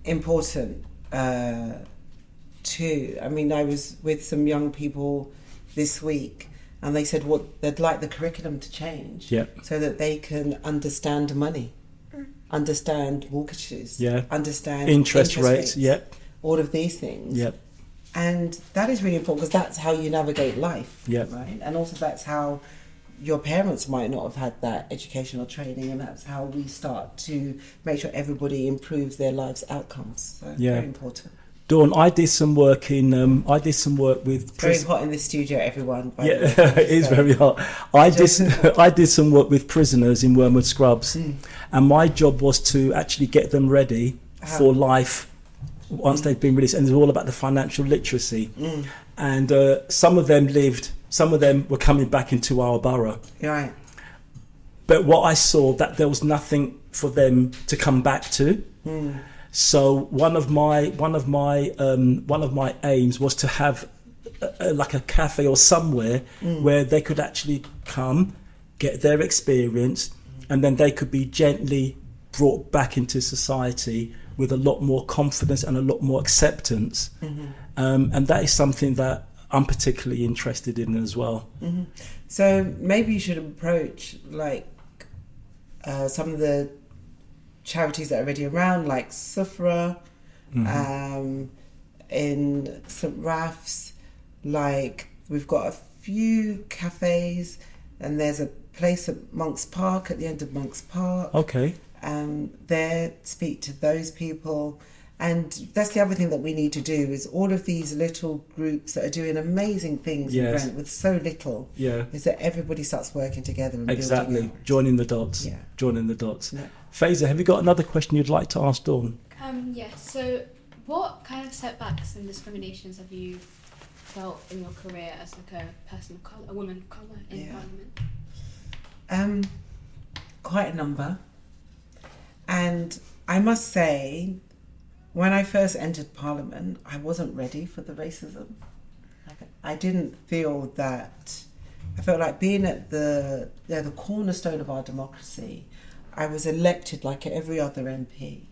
important too. I mean, I was with some young people this week, and they said they'd like the curriculum to change, so that they can understand money, understand mortgages, understand interest rates, all of these things. And that is really important, because that's how you navigate life, right? And also that's how your parents might not have had that educational training, and that's how we start to make sure everybody improves their life's outcomes. So very important. Dawn, I did some work with... Very hot in the studio, everyone. It is very hot. I did some work with prisoners in Wormwood Scrubs, and my job was to actually get them ready for life once they've been released, and it's all about the financial literacy. And some of them were coming back into our borough. Right. But what I saw, that there was nothing for them to come back to. So one of my aims was to have like a cafe or somewhere where they could actually come, get their experience, and then they could be gently brought back into society with a lot more confidence and a lot more acceptance. And that is something that I'm particularly interested in as well. So maybe you should approach like some of the charities that are already around, like Sufra, in St Raph's. Like, we've got a few cafes, and there's a place at Monk's Park, at the end of Monk's Park. Okay. There, speak to those people. And that's the other thing that we need to do, is all of these little groups that are doing amazing things in Brent with so little, is that everybody starts working together and building out. Joining the dots. Joining the dots. Faisal, have you got another question you'd like to ask Dawn? Yes. So what kind of setbacks and discriminations have you felt in your career as like a person of colour, a woman of colour in Parliament? Quite a number. And I must say, when I first entered Parliament, I wasn't ready for the racism. I didn't feel that... I felt like being at the cornerstone of our democracy, I was elected like every other MP.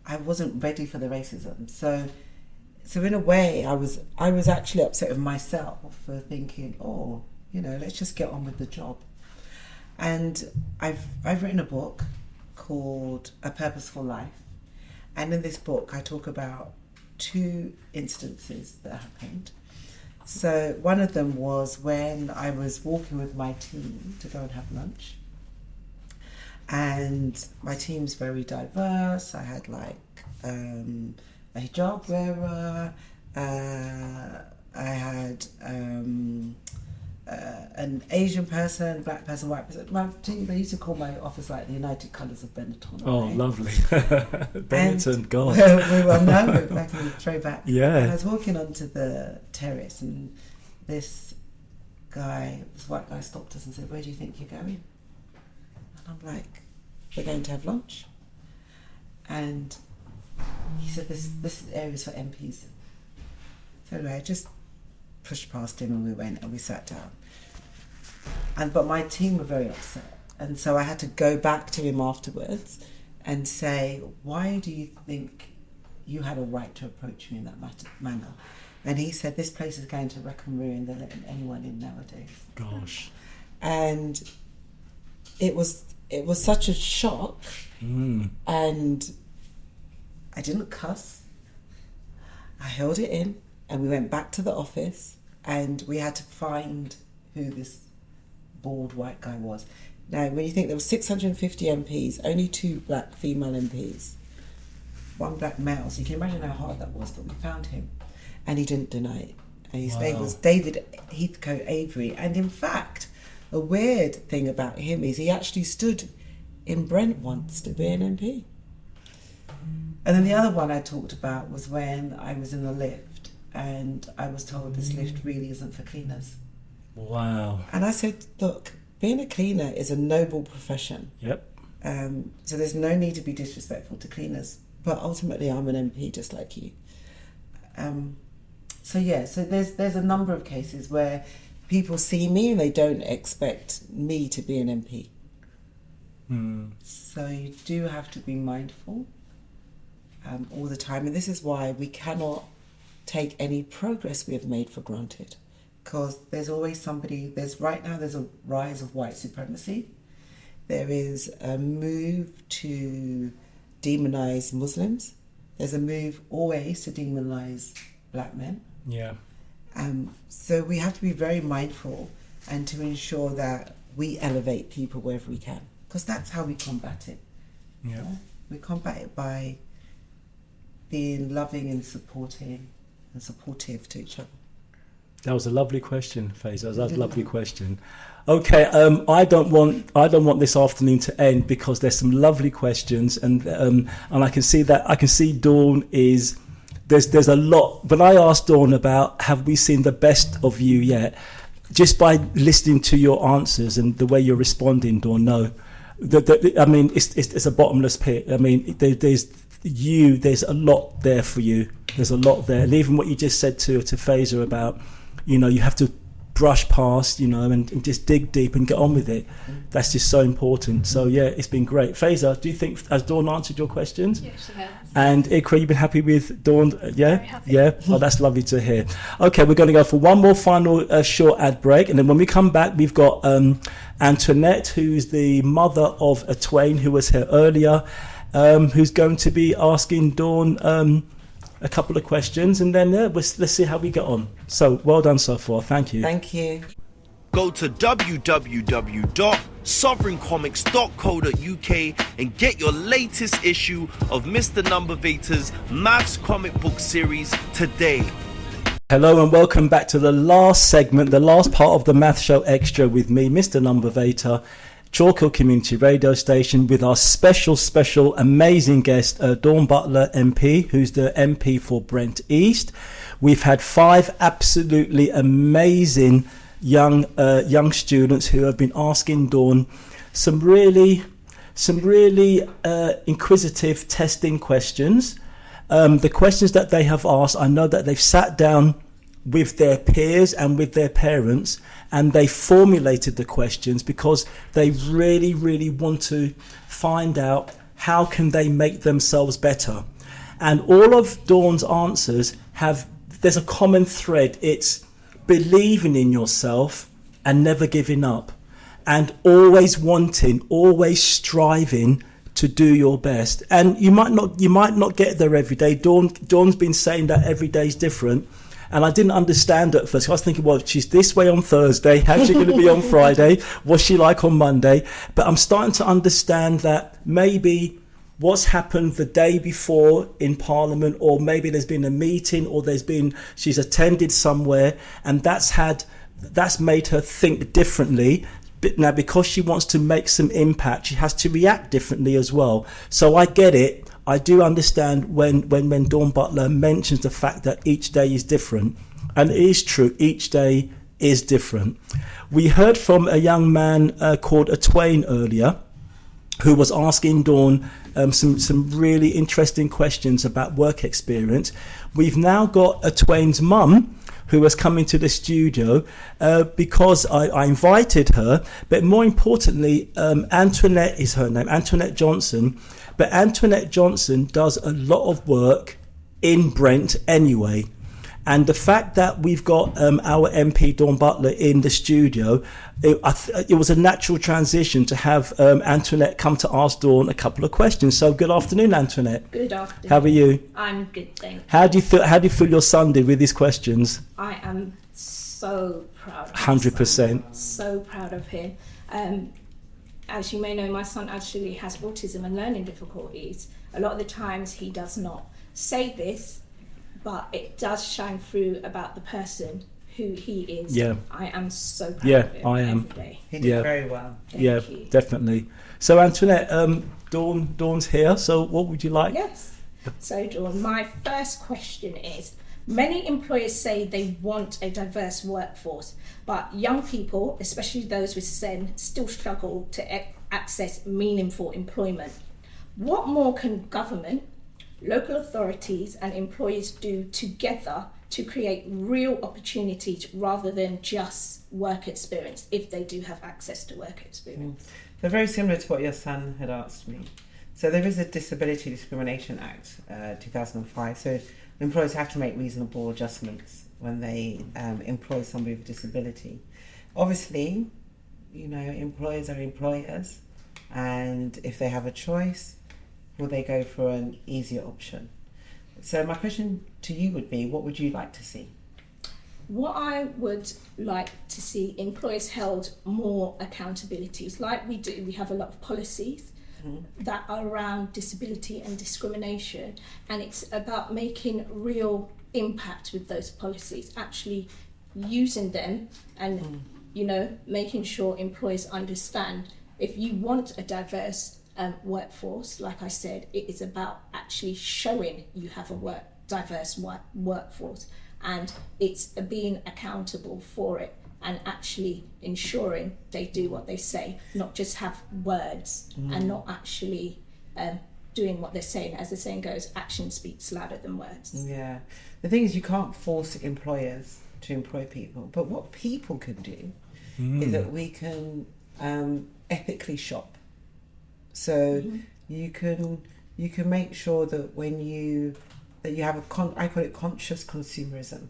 I wasn't ready for the racism. So in a way, I was actually upset with myself for thinking, let's just get on with the job. And I've written a book called A Purposeful Life. And in this book, I talk about 2 instances that happened. So one of them was when I was walking with my team to go and have lunch. And my team's very diverse. I had like a hijab wearer. I had an Asian person, black person, white person. My team, they used to call my office like the United Colours of Benetton. Oh, right? Lovely. Benetton, God. We're back in the throwback. Yeah. And I was walking onto the terrace, and this white guy stopped us and said, "Where do you think you're going?" And I'm like, "We're going to have lunch." And he said, this area is for MPs. So anyway, I just pushed past him and we went and we sat down. But my team were very upset. And so I had to go back to him afterwards and say, "Why do you think you had a right to approach me in that manner?" And he said, "This place is going to wreck and ruin. They're letting anyone in nowadays." Gosh. And it was such a shock. And I didn't cuss. I held it in, and we went back to the office, and we had to find who this bald white guy was. Now, when you think there were 650 MPs, only 2 black female MPs, 1 black male, so you can imagine how hard that was, but we found him, and he didn't deny it. And his name was David Heathcote Avery, and in fact, a weird thing about him is he actually stood in Brent once to be an MP. And then the other one I talked about was when I was in a lift and I was told this lift really isn't for cleaners. Wow. And I said, look, being a cleaner is a noble profession. Yep. So there's no need to be disrespectful to cleaners. But ultimately, I'm an MP just like you. So there's a number of cases where people see me and they don't expect me to be an MP. So you do have to be mindful all the time. And this is why we cannot take any progress we have made for granted. Because there's always somebody, right now there's a rise of white supremacy. There is a move to demonise Muslims. There's a move always to demonise black men. Yeah. So we have to be very mindful and to ensure that we elevate people wherever we can. Because that's how we combat it. Yeah. We combat it by being loving and supportive to each other. That was a lovely question, Faisal. That was a lovely question. Okay, I don't want this afternoon to end because there's some lovely questions, and I can see Dawn is there's a lot. When I asked Dawn about have we seen the best of you yet, just by listening to your answers and the way you're responding, Dawn, no, I mean it's a bottomless pit. I mean there's a lot there for you. There's a lot there, and even what you just said to Faisal about, you have to brush past, and just dig deep and get on with it. That's just so important. So yeah, it's been great. Faisal, do you think has Dawn answered your questions? Yes, she has. And Ikra, you've been happy with Dawn? Yeah? Very happy. Yeah? Oh, that's lovely to hear. Okay, we're going to go for one more final short ad break, and then when we come back, we've got Antoinette, who's the mother of a twain who was here earlier, who's going to be asking Dawn a couple of questions, and then let's see how we get on. So well done so far. Thank you. Thank you. Go to www.sovereigncomics.co.uk and get your latest issue of Mr Numbervator's Maths comic book series today. Hello and welcome back to the last segment, the last part of the Math Show Extra with me, Mr Numbervator, Chalk Hill Community Radio Station, with our special, amazing guest, Dawn Butler MP, who's the MP for Brent East. We've had 5 absolutely amazing young students who have been asking Dawn some really inquisitive testing questions. The questions that they have asked, I know that they've sat down with their peers and with their parents, and they formulated the questions because they really want to find out how can they make themselves better. And all of Dawn's answers there's a common thread. It's believing in yourself and never giving up, and always striving to do your best. And you might not get there every day. Dawn's been saying that every day is different. And I didn't understand at first. I was thinking, well, she's this way on Thursday. How's she going to be on Friday? What's she like on Monday? But I'm starting to understand that maybe what's happened the day before in Parliament, or maybe there's been a meeting, or she's attended somewhere, and that's made her think differently. But now, because she wants to make some impact, she has to react differently as well. So I get it. I do understand when Dawn Butler mentions the fact that each day is different. And it is true, each day is different. We heard from a young man called a Twain earlier, who was asking Dawn some really interesting questions about work experience. We've now got a Twain's mum who has come into the studio because I invited her, but more importantly, Antoinette is her name, Antoinette Johnson. But Antoinette Johnson does a lot of work in Brent anyway. And the fact that we've got our MP Dawn Butler in the studio, it was a natural transition to have Antoinette come to ask Dawn a couple of questions. So good afternoon, Antoinette. Good afternoon. How are you? I'm good, thanks. How do you feel your son did with his questions? I am so proud of 100%. So proud of him. As you may know, my son actually has autism and learning difficulties. A lot of the times he does not say this, but it does shine through about the person who he is. Yeah. I am so proud of him I am. every day. He did very well. Thank you. Definitely. So Antoinette, Dawn's here, so what would you like? Yes. So, Dawn, my first question is, many employers say they want a diverse workforce, but young people, especially those with SEN, still struggle to access meaningful employment. What more can government, local authorities and employers do together to create real opportunities rather than just work experience, if they do have access to work experience? They're very similar to what your son had asked me. So there is a Disability Discrimination Act, 2005. So employers have to make reasonable adjustments when they employ somebody with a disability. Obviously, you know, employers are employers, and if they have a choice, will they go for an easier option? So my question to you would be, what would you like to see? What I would like to see, employers held more accountabilities. Like we do, we have a lot of policies that are around disability and discrimination, and it's about making real impact with those policies, actually using them and you know, making sure employers understand if you want a diverse workforce, like I said, it is about actually showing you have a diverse workforce, and it's being accountable for it and actually ensuring they do what they say, not just have words and not actually doing what they're saying. As the saying goes, action speaks louder than words. Yeah. The thing is, you can't force employers to employ people, but what people can do is that we can ethically shop. So you can make sure that when you have I call it conscious consumerism.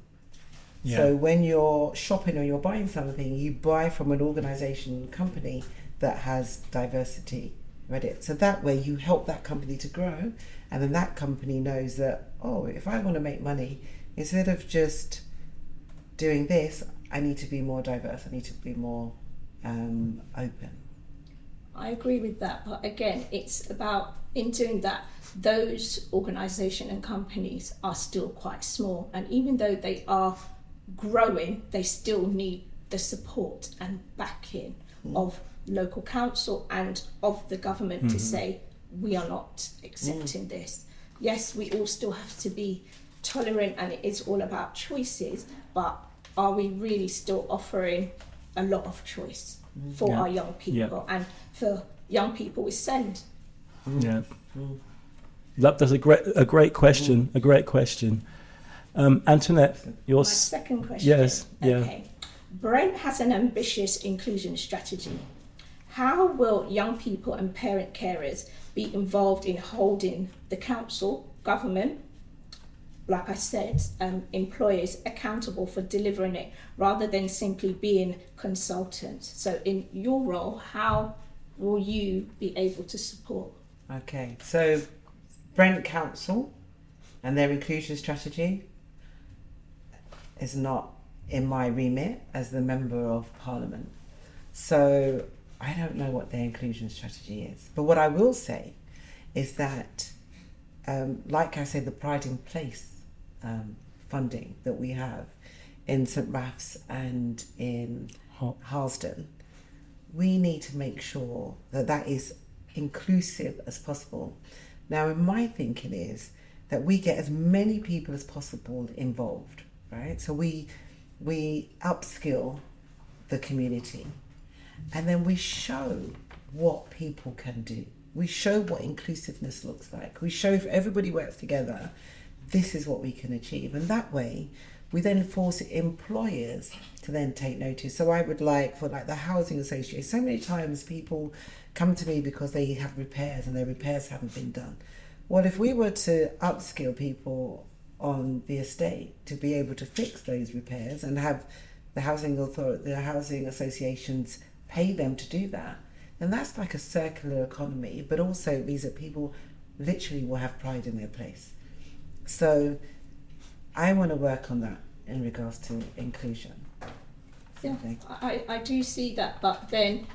Yeah. So when you're shopping or you're buying something, you buy from an organisation, company that has diversity, right? So that way you help that company to grow, and then that company knows that, oh, if I want to make money, instead of just doing this, I need to be more diverse. I need to be more open. I agree with that, but again, it's about, in doing that, those organisations and companies are still quite small, and even though they are growing, they still need the support and backing of local council and of the government to say, we are not accepting this. Yes, we all still have to be tolerant, and it is all about choices, but are we really still offering a lot of choice for our young people and for young people with SEND? That's a great question. A great question. Antoinette, your my second question. Yes. Okay. Brent has an ambitious inclusion strategy. How will young people and parent carers be involved in holding the council, government, like I said, employers accountable for delivering it, rather than simply being consultants? So in your role, how will you be able to support? Okay, so Brent Council and their inclusion strategy is not in my remit as the Member of Parliament. So I don't know what their inclusion strategy is. But what I will say is that, like I said, the Pride in Place funding that we have in St Raph's and in Harlesden, we need to make sure that that is inclusive as possible. Now, my thinking is that we get as many people as possible involved, right? So we upskill the community, and then we show what people can do. We show what inclusiveness looks like. We show, if everybody works together, this is what we can achieve. And that way, we then force employers to then take notice. So I would like, for like the housing association, so many times people come to me because they have repairs and their repairs haven't been done. Well, if we were to upskill people on the estate to be able to fix those repairs and have the housing authority, the housing associations pay them to do that, then that's like a circular economy, but also it means that people literally will have pride in their place. So I want to work on that in regards to inclusion. Yeah, I do see that, but then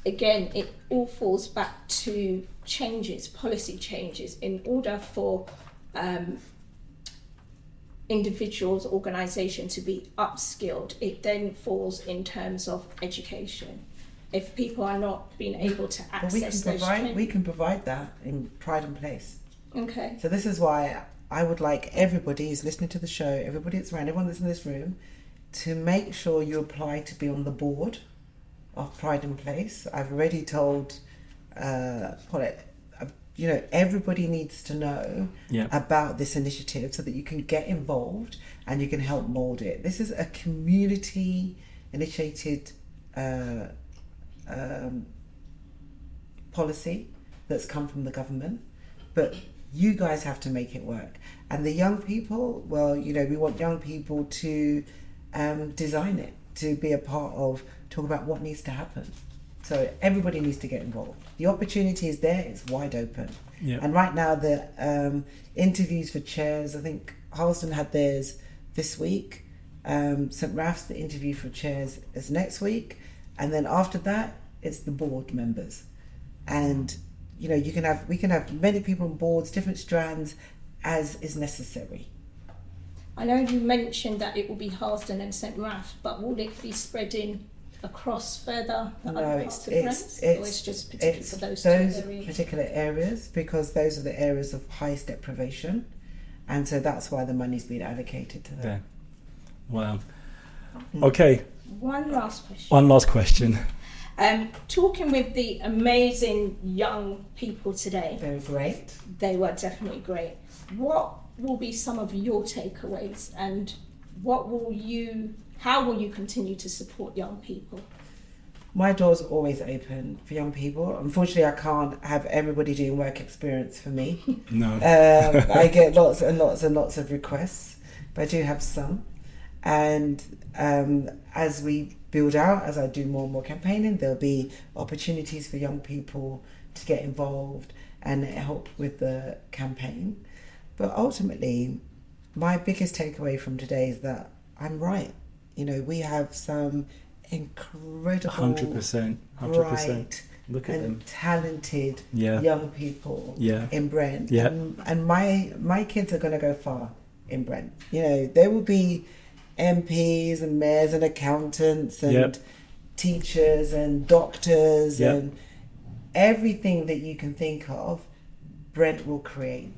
again, it all falls back to changes, policy changes. In order for individuals, organisations to be upskilled, it then falls in terms of education. If people are not being able to access we can provide that in Pride and Place. Okay. So this is why I would like everybody who's listening to the show, everybody that's around, everyone that's in this room, to make sure you apply to be on the board of Pride in Place. I've already told, everybody needs to know about this initiative so that you can get involved and you can help mould it. This is a community-initiated policy that's come from the government, but you guys have to make it work. And the young people, well, we want young people to design it, to be a part of, talk about what needs to happen. So everybody needs to get involved. The opportunity is there, it's wide open. Yeah. And right now the interviews for chairs, I think Harleston had theirs this week. St Ralph's, the interview for chairs is next week. And then after that, it's the board members. And we can have many people on boards, different strands, as is necessary. I know you mentioned that it will be Harleston and St Ralph's, but will it be spreading across further other parts of Brent, or it's just particularly for those areas? Particular areas, because those are the areas of highest deprivation, and so that's why the money's been allocated to them. Wow. Okay. One last question. Talking with the amazing young people today. They were great. They were definitely great. What will be some of your takeaways, and how will you continue to support young people? My door's always open for young people. Unfortunately, I can't have everybody doing work experience for me. No. I get lots and lots and lots of requests, but I do have some. And as we build out, as I do more and more campaigning, there'll be opportunities for young people to get involved and help with the campaign. But ultimately, my biggest takeaway from today is that I'm right. We have some incredible, 100%. Bright, look at and them, talented young people in Brent. Yeah. And my kids are going to go far in Brent. There will be MPs and mayors and accountants and teachers and doctors and everything that you can think of. Brent will create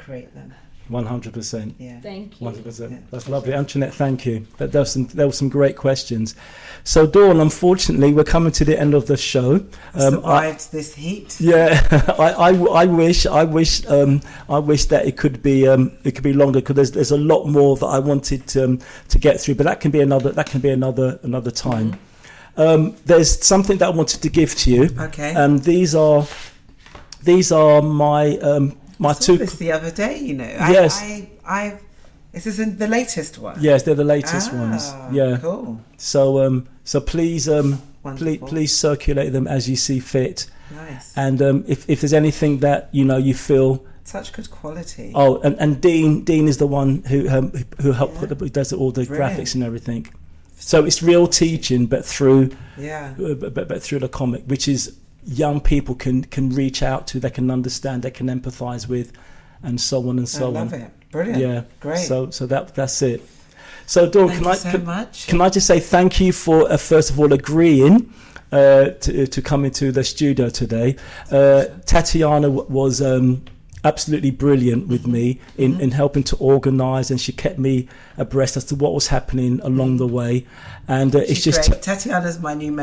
them. 100%. Yeah. Thank you. 100%. Yeah. That's lovely. Antoinette, thank you. There were some great questions. So Dawn, unfortunately, we're coming to the end of the show. Survived this heat. Yeah, I wish that it could be longer, because there's a lot more that I wanted to get through, but that can be another time. There's something that I wanted to give to you. Okay. These are my I saw this the other day, Yes. Is this the latest one? Yes, they're the latest ones. Yeah. Cool. So please circulate them as you see fit. Nice. And if there's anything that you feel. Such good quality. Oh, and Dean is the one who helped who does all the graphics and everything. So it's real teaching, but through but through the comic, which is young people can reach out to, they can understand, they can empathise with, and so on and so on. I love it. Brilliant. Yeah. Great. So that's it. So Dawn, can I just say thank you for first of all agreeing to come into the studio today. Tatiana was absolutely brilliant with me in helping to organise, and she kept me abreast as to what was happening along the way. And it's just great. Tatiana's my new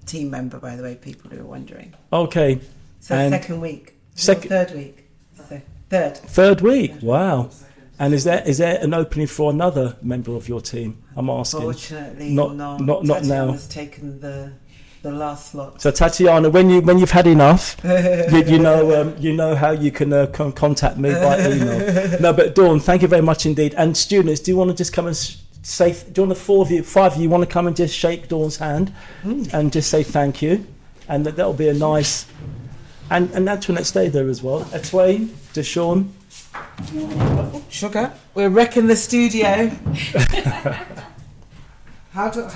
team member, by the way, people who are wondering. Okay. So second week. Third week. Third week. Wow. And is there an opening for another member of your team? I'm asking. Fortunately, not now. Tatiana's taken the last slot. So Tatiana, when you've had enough, you know how you can contact me by email. No, but Dawn, thank you very much indeed. And students, do you want to just come and say? Do you want the five of you want to come and just shake Dawn's hand and just say thank you, and that'll be a nice. And Antoinette, stay there as well. Twain, Deshaun. Sugar, we're wrecking the studio. How go a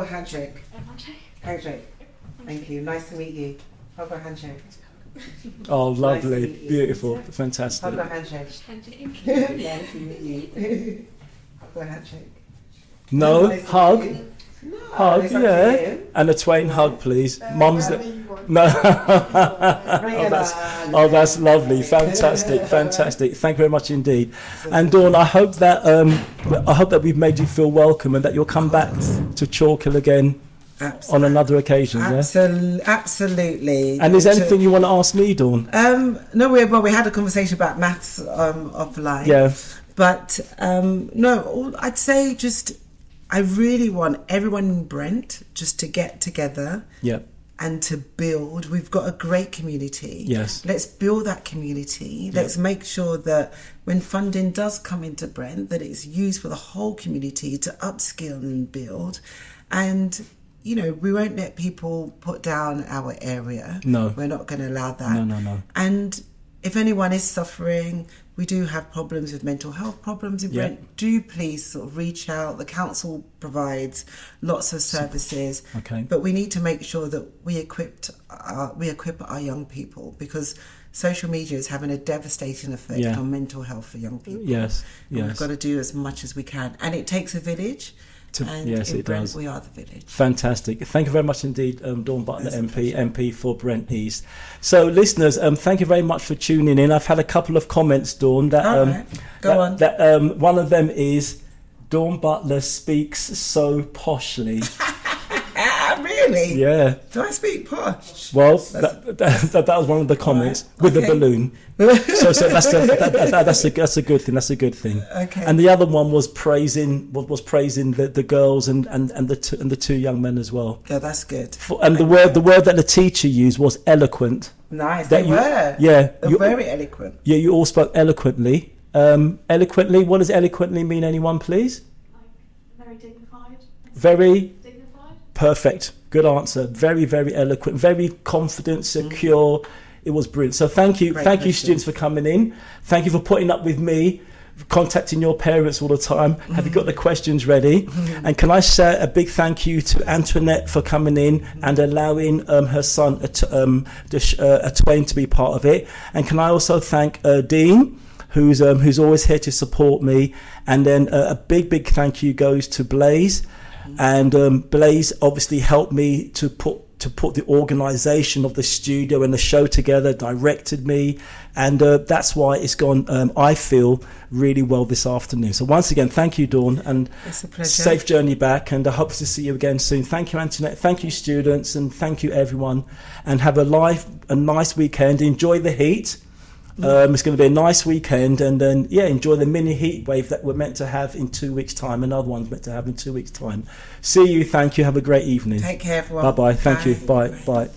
handshake? Handshake. Thank you. Nice to meet you. How go a handshake? Oh, lovely, beautiful, fantastic. How go a handshake? Nice to meet you. How go a handshake? No, hug. No, Hug, yeah. And a Twain hug, please. Mum's No. That's lovely. Fantastic. Thank you very much indeed. And Dawn, I hope that we've made you feel welcome and that you'll come back to Chalk Hill again. On another occasion. Absolutely. And is there anything you want to ask me, Dawn? No, we had a conversation about maths offline. Yeah. But no, I'd say just I really want everyone in Brent just to get together. Yeah. And to build. We've got a great community. Yes. Let's build that community. Let's make sure that when funding does come into Brent, that it's used for the whole community to upskill and build. And we won't let people put down our area. No. We're not going to allow that. No. And if anyone is suffering, we do have problems with mental health problems in Brent. Do please sort of reach out. The council provides lots of services. Okay. But we need to make sure that we equip our young people, because social media is having a devastating effect on mental health for young people. Yes. We've got to do as much as we can. And it takes a village. Yes, it Brent, does. We are the village. Fantastic. Thank you very much indeed, Dawn Butler MP for Brent East. So, listeners, thank you very much for tuning in. I've had a couple of comments, Dawn. Go on. One of them is, Dawn Butler speaks so poshly. Really? Yeah. Do I speak posh? Well, that was one of the comments with the balloon. So that's a good thing. That's a good thing. Okay. And the other one was praising the girls and the two young men as well. Yeah, that's good. And the word that the teacher used was eloquent. Nice. They were. Yeah. They're very eloquent. Yeah, you all spoke eloquently. Eloquently. What does eloquently mean? Anyone, please? Very dignified. Very. Perfect. Good answer. Very, very eloquent. Very confident, secure. It was brilliant. So thank you. Thank you, students, for coming in. Thank you for putting up with me, contacting your parents all the time. Have you got the questions ready? And can I say a big thank you to Antoinette for coming in and allowing her son, Twain, to be part of it. And can I also thank Dean, who's always here to support me. And then a big thank you goes to Blaze. And Blaze obviously helped me to put the organisation of the studio and the show together, directed me, and that's why it's gone, I feel, really well this afternoon. So once again, thank you, Dawn, and it's a pleasure. Safe journey back, and I hope to see you again soon. Thank you, Antoinette. Thank you, students, and thank you, everyone. And have a nice weekend. Enjoy the heat. It's going to be a nice weekend, and then enjoy the mini heat wave that we're meant to have in 2 weeks' time. Another one's meant to have in 2 weeks' time. See you. Thank you. Have a great evening. Take care, everyone. Bye. Thank you. Bye.